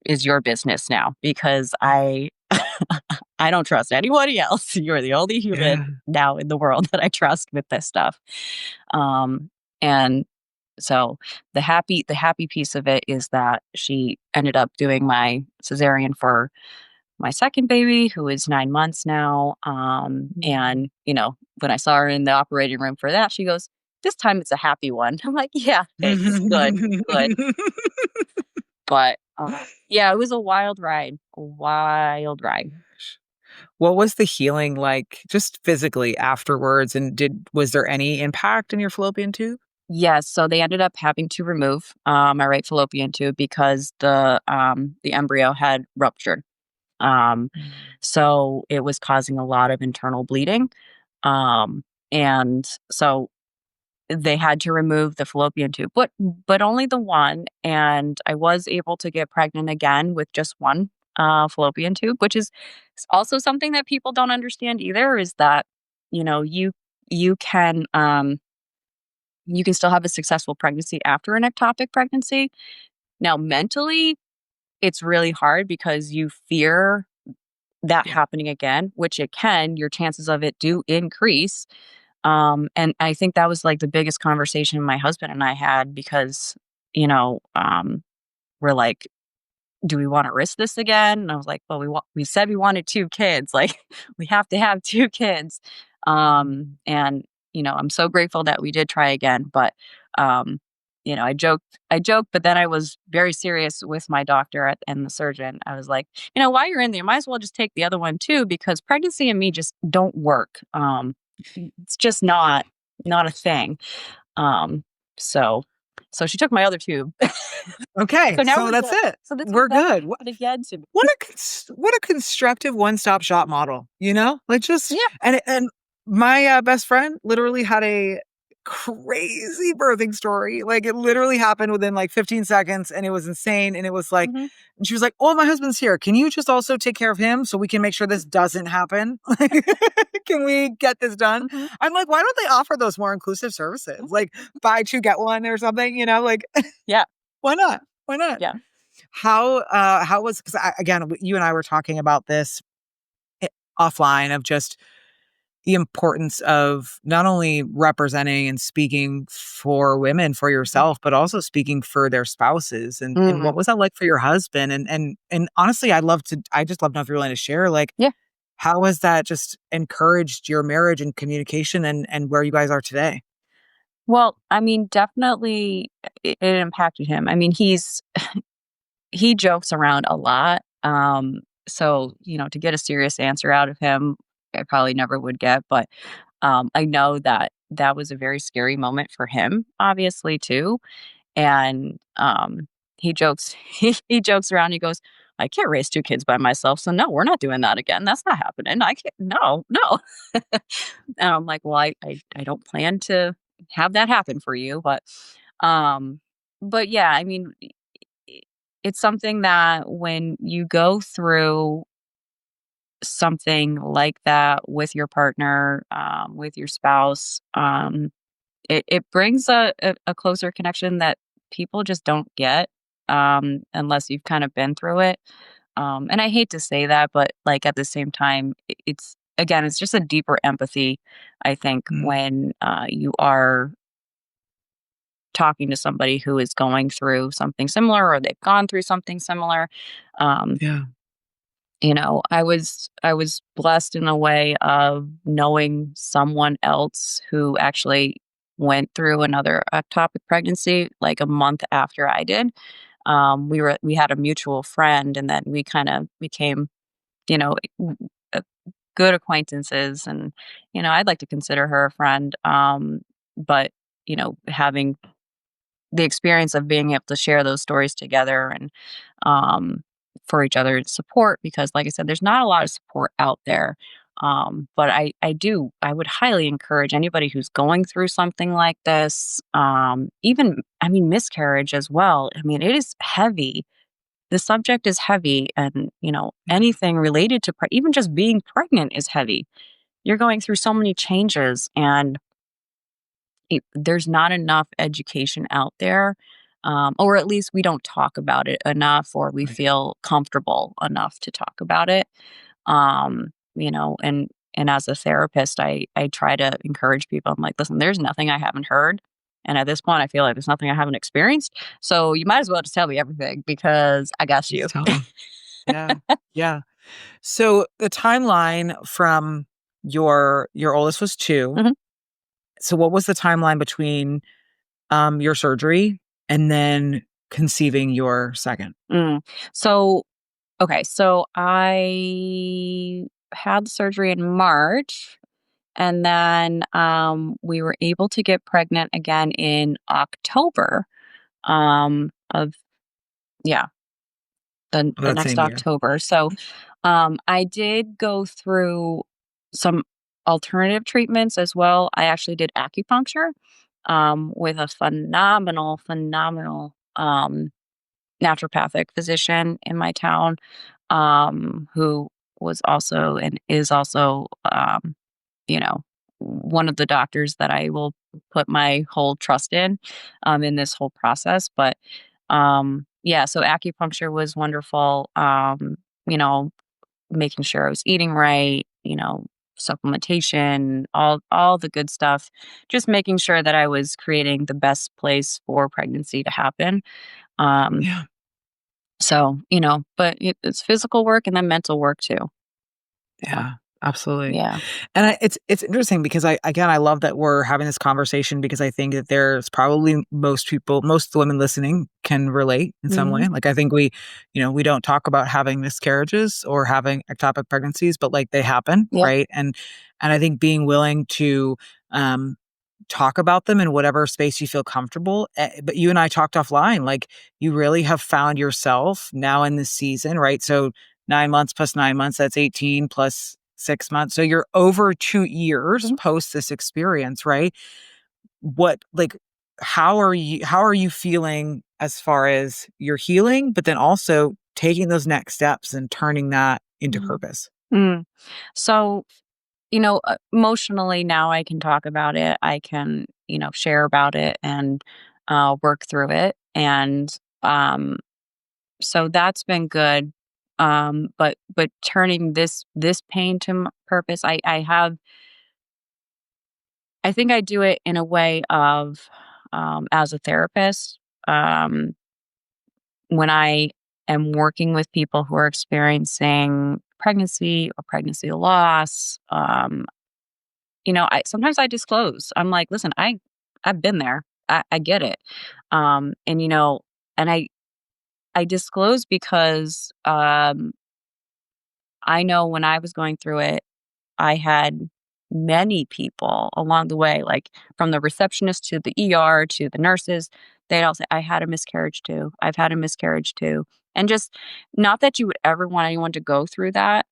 your business now because I I don't trust anybody else. You're the only Yeah. human now in the world that I trust with this stuff. And so the happy piece of it is that she ended up doing my cesarean for my second baby, who is 9 months now. And, when I saw her in the operating room for that, she goes, this time it's a happy one. I'm like, yeah, thanks. Good, good. But yeah, it was a wild ride. A wild ride. What was the healing like just physically afterwards? And was there any impact in your fallopian tube? Yes, so they ended up having to remove my right fallopian tube because the embryo had ruptured. Um, so it was causing a lot of internal bleeding. And so they had to remove the fallopian tube, but only the one, and I was able to get pregnant again with just one fallopian tube, which is also something that people don't understand either. Is that you know you can you can still have a successful pregnancy after an ectopic pregnancy. Now, mentally, it's really hard because you fear that happening again, which it can. Your chances of it do increase. And I think that was like the biggest conversation my husband and I had because, you know, we're like, do we want to risk this again? And I was like, well, we said we wanted 2 kids. Like, we have to have 2 kids. And I'm so grateful that we did try again. But I joked, but then I was very serious with my doctor and the surgeon. I was like, while you're in there, you might as well just take the other one too, because pregnancy and me just don't work. It's just not a thing. Um, so so she took my other tube. Okay, So now so we're that's good. it. So this We're goes back good. again to me. What a constructive one-stop shop model, like just Yeah. and my best friend literally had a crazy birthing story. Like it literally happened within like 15 seconds and it was insane. And it was like, Mhm. and she was like, oh, my husband's here. Can you just also take care of him so we can make sure this doesn't happen? Can we get this done? Mhm. I'm like, why don't they offer those more inclusive services? Like buy two, get one or something, like Yeah. why not? Why not? Yeah. How was, because again, you and I were talking about this offline of just the importance of not only representing and speaking for women, for yourself, but also speaking for their spouses. And what Mhm. was that like for your husband? And honestly, I just love to know if you're willing to share, like, Yeah. how has that just encouraged your marriage and communication and where you guys are today? Well, I mean, definitely it impacted him. I mean, he jokes around a lot. So, to get a serious answer out of him, I probably never would get, but I know that that was a very scary moment for him, obviously, too. And he jokes he jokes around, he goes, "I can't raise 2 kids by myself, so no, we're not doing that again. That's not happening. I can't, no, no." And I'm like, "Well, I don't plan to have that happen for you." Um but yeah, I mean, i it's something that when you go through something like that with your partner, with your spouse, it brings a closer connection that people just don't get, unless you've kind of been through it. And I hate to say that, but like at the same time, it's again, it's just a deeper empathy, I think, Mm, when you are talking to somebody who is going through something similar or they've gone through something similar. Um, yeah. I was blessed in a way of knowing someone else who actually went through another ectopic pregnancy like a month after I did. We had a mutual friend, and then we kind of became, you know, uh, good acquaintances, and I'd like to consider her a friend. But having the experience of being able to share those stories together and um, for each other's support, because like I said, there's not a lot of support out there. But I would highly encourage anybody who's going through something like this, even, I mean, miscarriage as well. I mean, it is heavy. The subject is heavy, and anything related to even just being pregnant is heavy. You're going through so many changes, and there's not enough education out there, or at least we don't talk about it enough, or we Right. feel comfortable enough to talk about it. And as a therapist, I try to encourage people. I'm like, listen, there's nothing I haven't heard, and at this point, I feel like there's nothing I haven't experienced. So you might as well just tell me everything because I got you. Just tell them. Yeah. Yeah. So the timeline from your oldest was 2. Mhm. So what was the timeline between your surgery and then conceiving your second? Mm. So okay, so I had surgery in March. And then we were able to get pregnant again in October, of yeah, the That next same year. October. So I did go through some alternative treatments as well. I actually did acupuncture. with a phenomenal naturopathic physician in my town, who was also and is also, you know, one of the doctors that I will put my whole trust in this whole process. But yeah, so acupuncture was wonderful. You know, making sure I was eating right, supplementation, all the good stuff. Just making sure that I was creating the best place for pregnancy to happen. Um, Yeah. so, but it's physical work and then mental work too. So, Yeah, absolutely. yeah. And it's interesting because I love that we're having this conversation because I think that there's probably most of the women listening can relate in some Hmm. way. Like I think we don't talk about having miscarriages or having ectopic pregnancies, but like they happen, Yep. right? And I think being willing to um talk about them in whatever space you feel comfortable. But you and I talked offline, like you really have found yourself now in this season, right? So 9 months plus 9 months, that's 18 plus 6 months. So you're over 2 years Mhm. post this experience, right? What, like, how are you feeling as far as your healing, but then also taking those next steps and turning that into Mhm. purpose? Mm. So, emotionally now I can talk about it. I can, share about it and work through it. And so that's been good. But turning this pain to purpose, I think I do it in a way of as a therapist. Um, when I am working with people who are experiencing pregnancy or pregnancy loss, I sometimes I disclose. I'm like, listen, I've been there. I get it. And and I disclose because I know when I was going through it, I had many people along the way, like from the receptionist to the ER to the nurses, they'd all say, I had a miscarriage too. I've had a miscarriage too. And just not that you would ever want anyone to go through that,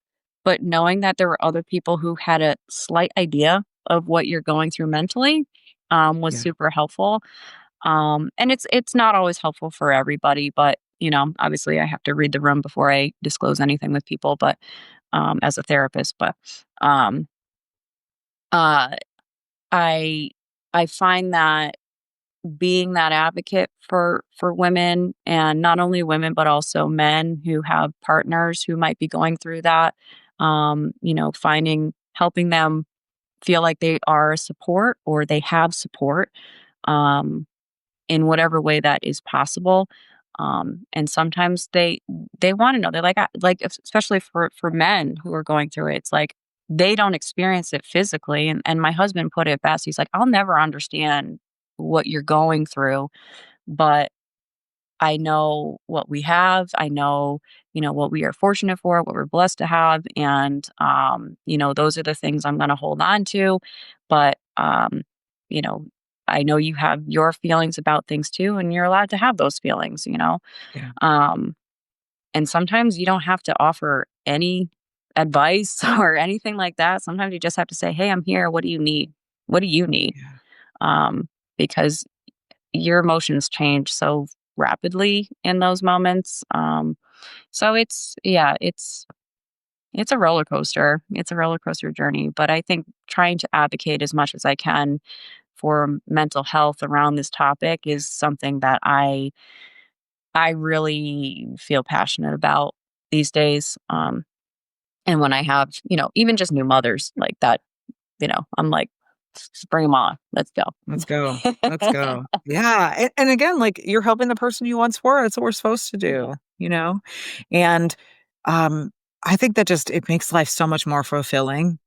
but knowing that there were other people who had a slight idea of what you're going through mentally was Yeah. super helpful. And it's not always helpful for everybody, but obviously I have to read the room before I disclose anything with people, but as a therapist, but um uh I I find that being that advocate for women and not only women but also men who have partners who might be going through that, finding helping them feel like they are a support or they have support. Um in whatever way that is possible. And sometimes they want to know. They're especially for men who are going through it. It's like they don't experience it physically. And my husband put it best. He's like, I'll never understand what you're going through, but I know what we have. I know, what we are fortunate for, what we're blessed to have. And, those are the things I'm going to hold on to. But, you know, I know you have your feelings about things too, and you're allowed to have those feelings. Yeah. Um, and sometimes you don't have to offer any advice or anything like that. Sometimes you just have to say, hey, I'm here. What do you need? What do you need? Yeah. Um, because your emotions change so rapidly in those moments. So it's a roller coaster. It's a roller coaster journey. But I think trying to advocate as much as I can for mental health around this topic is something that I really feel passionate about these days. And when I have, even just new mothers like that, I'm like, just bring them on. Let's go. Let's go. Let's go. Yeah. And again, like you're helping the person you once were. That's what we're supposed to Yeah. do? And um, I think that just it makes life so much more fulfilling.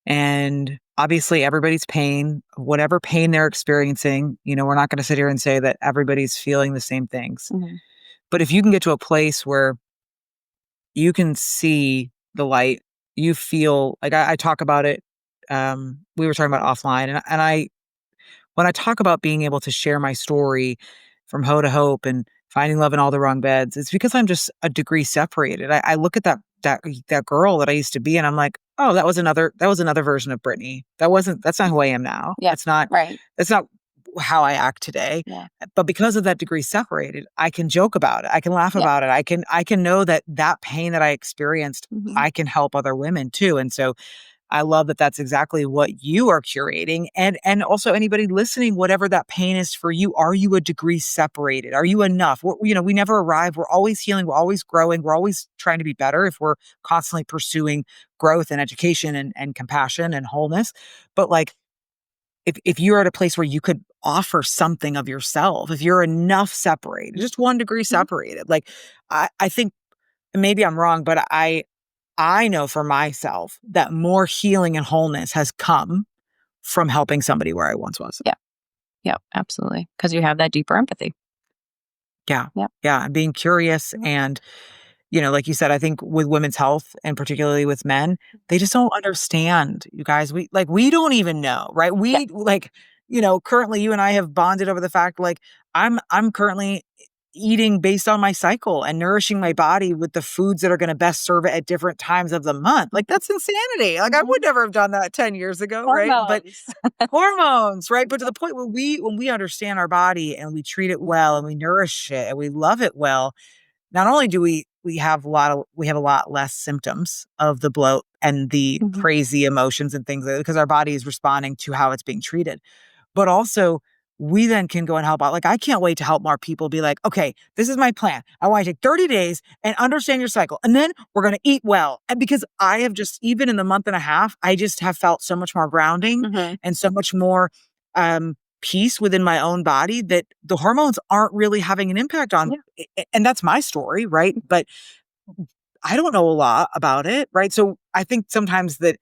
And obviously everybody's pain, whatever pain they're experiencing, we're not going to sit here and say that everybody's feeling the same things. Mhm. But if you can get to a place where you can see the light, you feel like I talk about it. We were talking about offline and I when I talk about being able to share my story from hoe to hope and finding love in all the wrong beds, it's because I'm just a degree separated. I look at that girl that I used to be, and I'm like, oh, that was another version of Brittany. That's not who I am now. Yeah. Right. That's not how I act today. Yeah. But because of that degree separated, I can joke about it. I can laugh Yeah. about it. I can know that pain that I experienced, Mhm. I can help other women too. And so I love that that's exactly what you are curating. And also anybody listening, whatever that pain is for you, are you a degree separated? Are you enough? We never arrive. We're always healing. We're always growing. We're always trying to be better if we're constantly pursuing growth and education and compassion and wholeness. But like, if you're at a place where you could offer something of yourself, if you're enough separated, just 1 degree separated, like I think maybe I'm wrong, but I know for myself that more healing and wholeness has come from helping somebody where I once was. Yeah. Yeah, absolutely. Because you have that deeper empathy. Yeah. Yeah. Yeah. And being curious and, like you said, I think with women's health and particularly with men, they just don't understand, you guys. We don't even know, right? Yeah. Currently you and I have bonded over the fact, like, I'm currently eating based on my cycle and nourishing my body with the foods that are going to best serve it at different times of the month. Like, that's insanity. Like, I would never have done that 10 years ago, right? But Hormones. hormones, right? But to the point where when we understand our body and we treat it well and we nourish it and we love it well, not only do we have a lot less symptoms of the bloat and the Mhm. crazy emotions and things because our body is responding to how it's being treated, but also we then can go and help out. Like, I can't wait to help more people be like, okay, this is my plan. I want to take 30 days and understand your cycle. And then we're going to eat well. And because I have just, even in the month and a half, I just have felt so much more grounding Mhm. and so much more, peace within my own body that the hormones aren't really having an impact on. And that's my story, right? But I don't know a lot about it, right? So I think sometimes that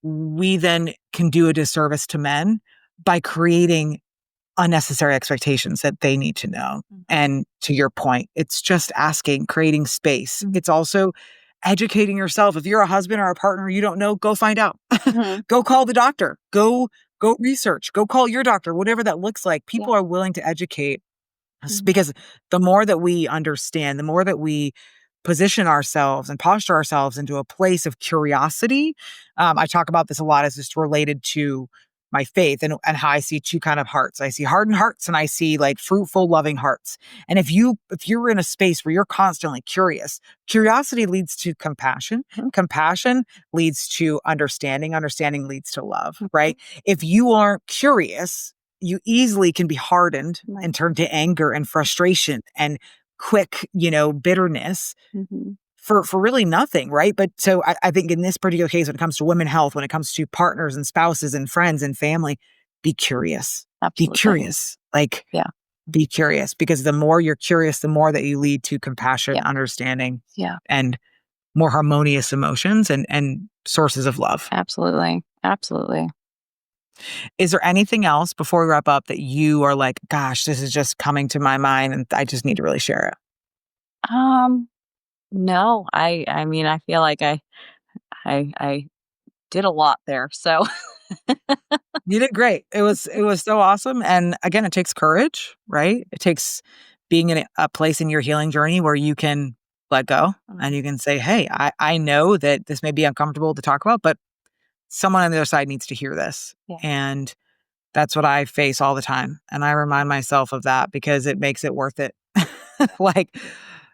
we then can do a disservice to men by creating unnecessary expectations that they need to know. And to your point, it's just asking, creating space. It's also educating yourself. If you're a husband or a partner you don't know, go find out. Mhm. Go call the doctor. Go research. Go call your doctor, whatever that looks like. People are willing to educate us because the more that we understand, the more that we position ourselves and posture ourselves into a place of curiosity. I talk about this a lot as it's related to my faith and how I see 2 kind of hearts. I see hardened hearts and I see like fruitful, loving hearts. And if you're in a space where you're constantly curious, curiosity leads to compassion. Compassion leads to understanding. Understanding leads to love, right? If you aren't curious, you easily can be hardened and turn to anger and frustration and quick, bitterness for really nothing, right? But so I think in this particular case, when it comes to women health, when it comes to partners and spouses and friends and family, be curious. Absolutely. Be curious. Like, Yeah. be curious, because the more you're curious, the more that you lead to compassion, understanding, and more harmonious emotions and sources of love. Absolutely. Absolutely. Is there anything else before we wrap up that you are like, gosh, this is just coming to my mind and I just need to really share it? No, I mean, I feel like I did a lot there. So You did great. It was so awesome. And again, it takes courage, right? It takes being in a place in your healing journey where you can let go and you can say, hey, I know that this may be uncomfortable to talk about, but someone on the other side needs to hear this. Yeah. And that's what I face all the time. And I remind myself of that because it makes it worth it. Like,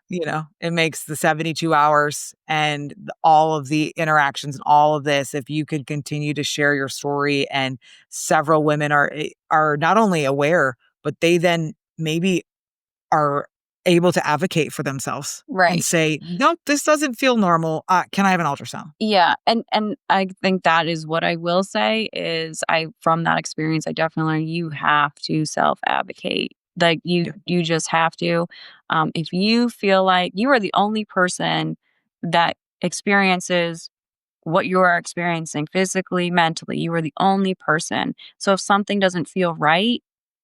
it makes the 72 hours and all of the interactions and all of this. If you could continue to share your story, and several women are not only aware, but they then maybe are able to advocate for themselves and Right. say, nope, this doesn't feel normal. Can I have an ultrasound? Yeah, and I think that is what I will say is from that experience, I definitely learned you have to self-advocate. Like, you just have to. If you feel like you are the only person that experiences what you are experiencing physically, mentally, you are the only person. So if something doesn't feel right,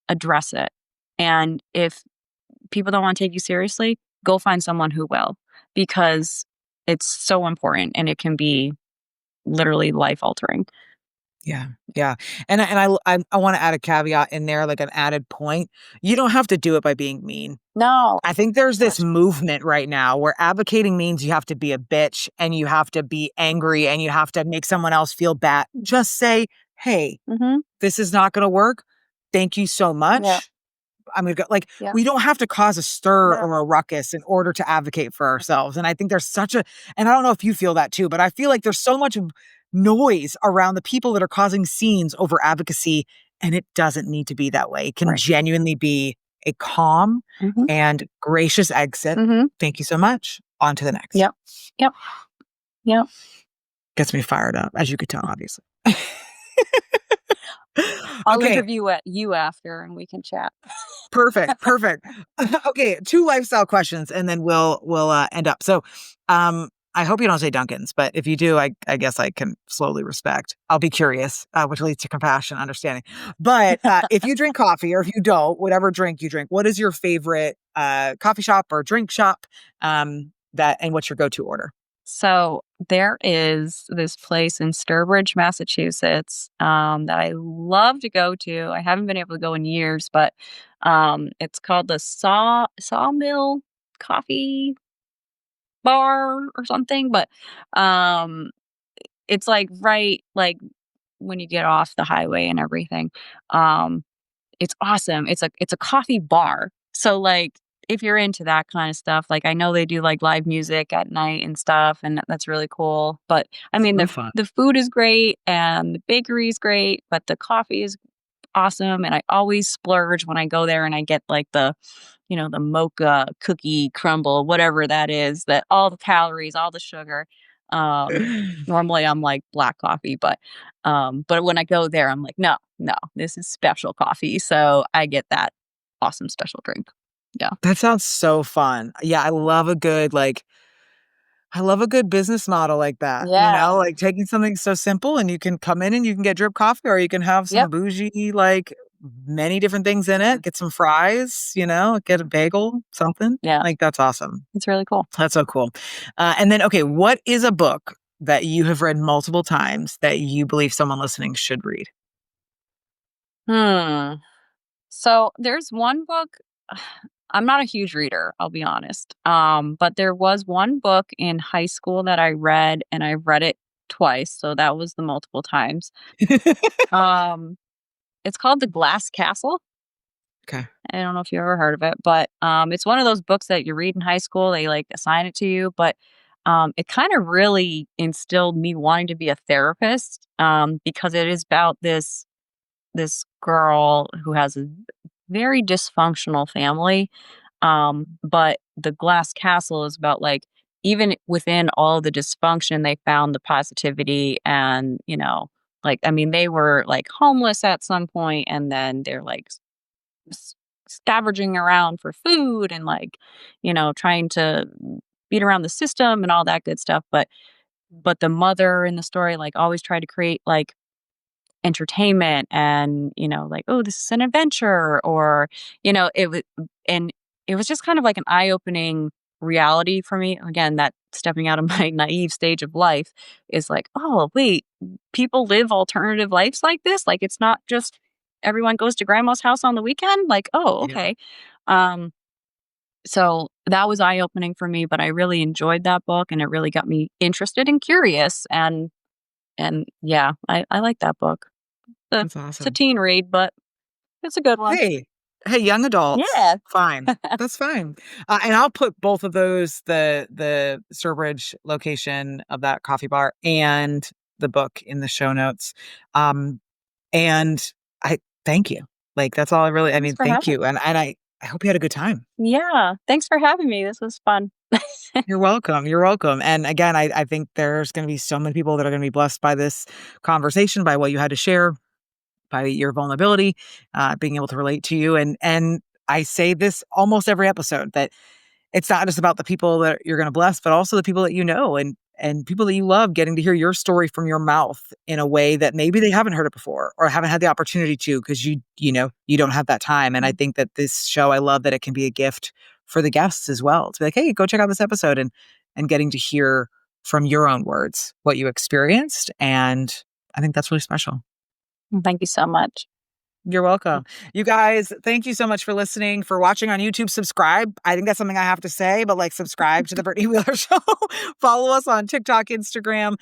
address it. And if people don't want to take you seriously, go find someone who will, because it's so important and it can be literally life altering. Yeah. Yeah. And I want to add a caveat in there, like an added point. You don't have to do it by being mean. No. I think there's this movement right now where advocating means you have to be a bitch and you have to be angry and you have to make someone else feel bad. Just say, hey, this is not going to work. thank you so much. Yeah. I'm going to go. Like, Yeah. we don't have to cause a stir Yeah. or a ruckus in order to advocate for ourselves. And I think there's and I don't know if you feel that too, but I feel like there's so much noise around the people that are causing scenes over advocacy, and it doesn't need to be that way. It can Right. genuinely be a calm and gracious exit. Thank you so much. On to the next. Yep. Gets me fired up, as you could tell, obviously. I'll Okay. interview you after and we can chat. Perfect. Okay, 2 lifestyle questions, and then we'll end up. So, I hope you don't say Dunkin's, but if you do, I guess I can slowly respect. I'll be curious, which leads to compassion, understanding. But if you drink coffee, or if you don't, whatever drink you drink, what is your favorite coffee shop or drink shop? And what's your go-to order? So there is this place in Sturbridge, Massachusetts, that I love to go to. I haven't been able to go in years, but it's called the Sawmill Coffee Bar or something. But it's like right like when you get off the highway and everything. It's awesome. It's a coffee bar. So like if you're into that kind of stuff, like I know they do like live music at night and stuff, and that's really cool. But I mean So fun. the food is great and the bakery is great, but the coffee is awesome. And I always splurge when I go there and I get like the mocha cookie crumble, whatever that is, that all the calories, all the sugar. Normally I'm like black coffee, but when I go there, I'm like, no, this is special coffee. So I get that awesome special drink. Yeah. That sounds so fun. Yeah, I love a good business model like that. Yeah. Like taking something so simple, and you can come in and you can get drip coffee, or you can have some Yep. bougie, like many different things in it. Get some fries, get a bagel, something. Yeah. Like that's awesome. It's really cool. That's so cool. And then, okay, what is a book that you have read multiple times that you believe someone listening should read? So there's one book. I'm not a huge reader, I'll be honest. But there was one book in high school that I read, and I read it twice. So that was the multiple times. It's called The Glass Castle. Okay. I don't know if you ever heard of it, but it's one of those books that you read in high school. They like assign it to you, but it kind of really instilled me wanting to be a therapist, because it is about this girl who has a very dysfunctional family. But the Glass Castle is about like even within all the dysfunction, they found the positivity, and like I mean, they were like homeless at some point, and then they're like scavenging around for food and like trying to beat around the system and all that good stuff. But the mother in the story like always tried to create like entertainment and like, oh, this is an adventure, or it was, and it was just kind of like an eye-opening reality for me, again, that stepping out of my naive stage of life is like, oh wait, people live alternative lives like this, like it's not just everyone goes to grandma's house on the weekend, like, oh, okay. So that was eye-opening for me, but I really enjoyed that book, and it really got me interested and curious, and yeah, I like that book. That's awesome. It's a teen read, but it's a good one. Hey, young adults. Yeah. Fine. That's fine. And I'll put both of those, the Sturbridge location of that coffee bar and the book, in the show notes. And I thank you. Like, that's all thank you. And I hope you had a good time. Yeah. Thanks for having me. This was fun. You're welcome. And again, I think there's going to be so many people that are going to be blessed by this conversation, by what you had to share, by your vulnerability, being able to relate to you. And I say this almost every episode, that it's not just about the people that you're going to bless, but also the people that you know, and people that you love, getting to hear your story from your mouth in a way that maybe they haven't heard it before or haven't had the opportunity to, because you don't have that time. And I think that this show, I love that it can be a gift for the guests as well, to be like, hey, go check out this episode, and getting to hear from your own words what you experienced. And I think that's really special. Thank you so much. You're welcome. You guys, thank you so much for listening, for watching on YouTube. Subscribe. I think that's something I have to say, but like subscribe to the Brittany Wheeler Show. Follow us on TikTok, Instagram.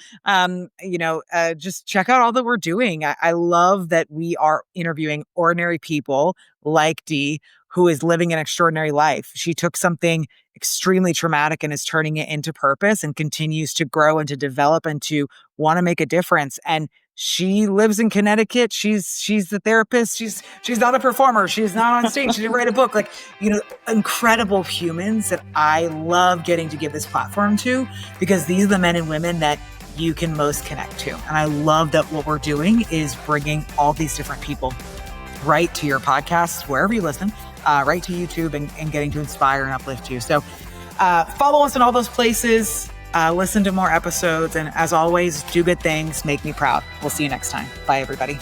Just check out all that we're doing. I love that we are interviewing ordinary people like Dee, who is living an extraordinary life. She took something extremely traumatic and is turning it into purpose and continues to grow and to develop and to want to make a difference. And she lives in Connecticut. She's the therapist. She's not a performer. She's not on stage. She didn't write a book. Like, incredible humans that I love getting to give this platform to, because these are the men and women that you can most connect to. And I love that what we're doing is bringing all these different people right to your podcast, wherever you listen, right to YouTube, and getting to inspire and uplift you. So follow us in all those places. Listen to more episodes. And as always, do good things. Make me proud. We'll see you next time. Bye, everybody.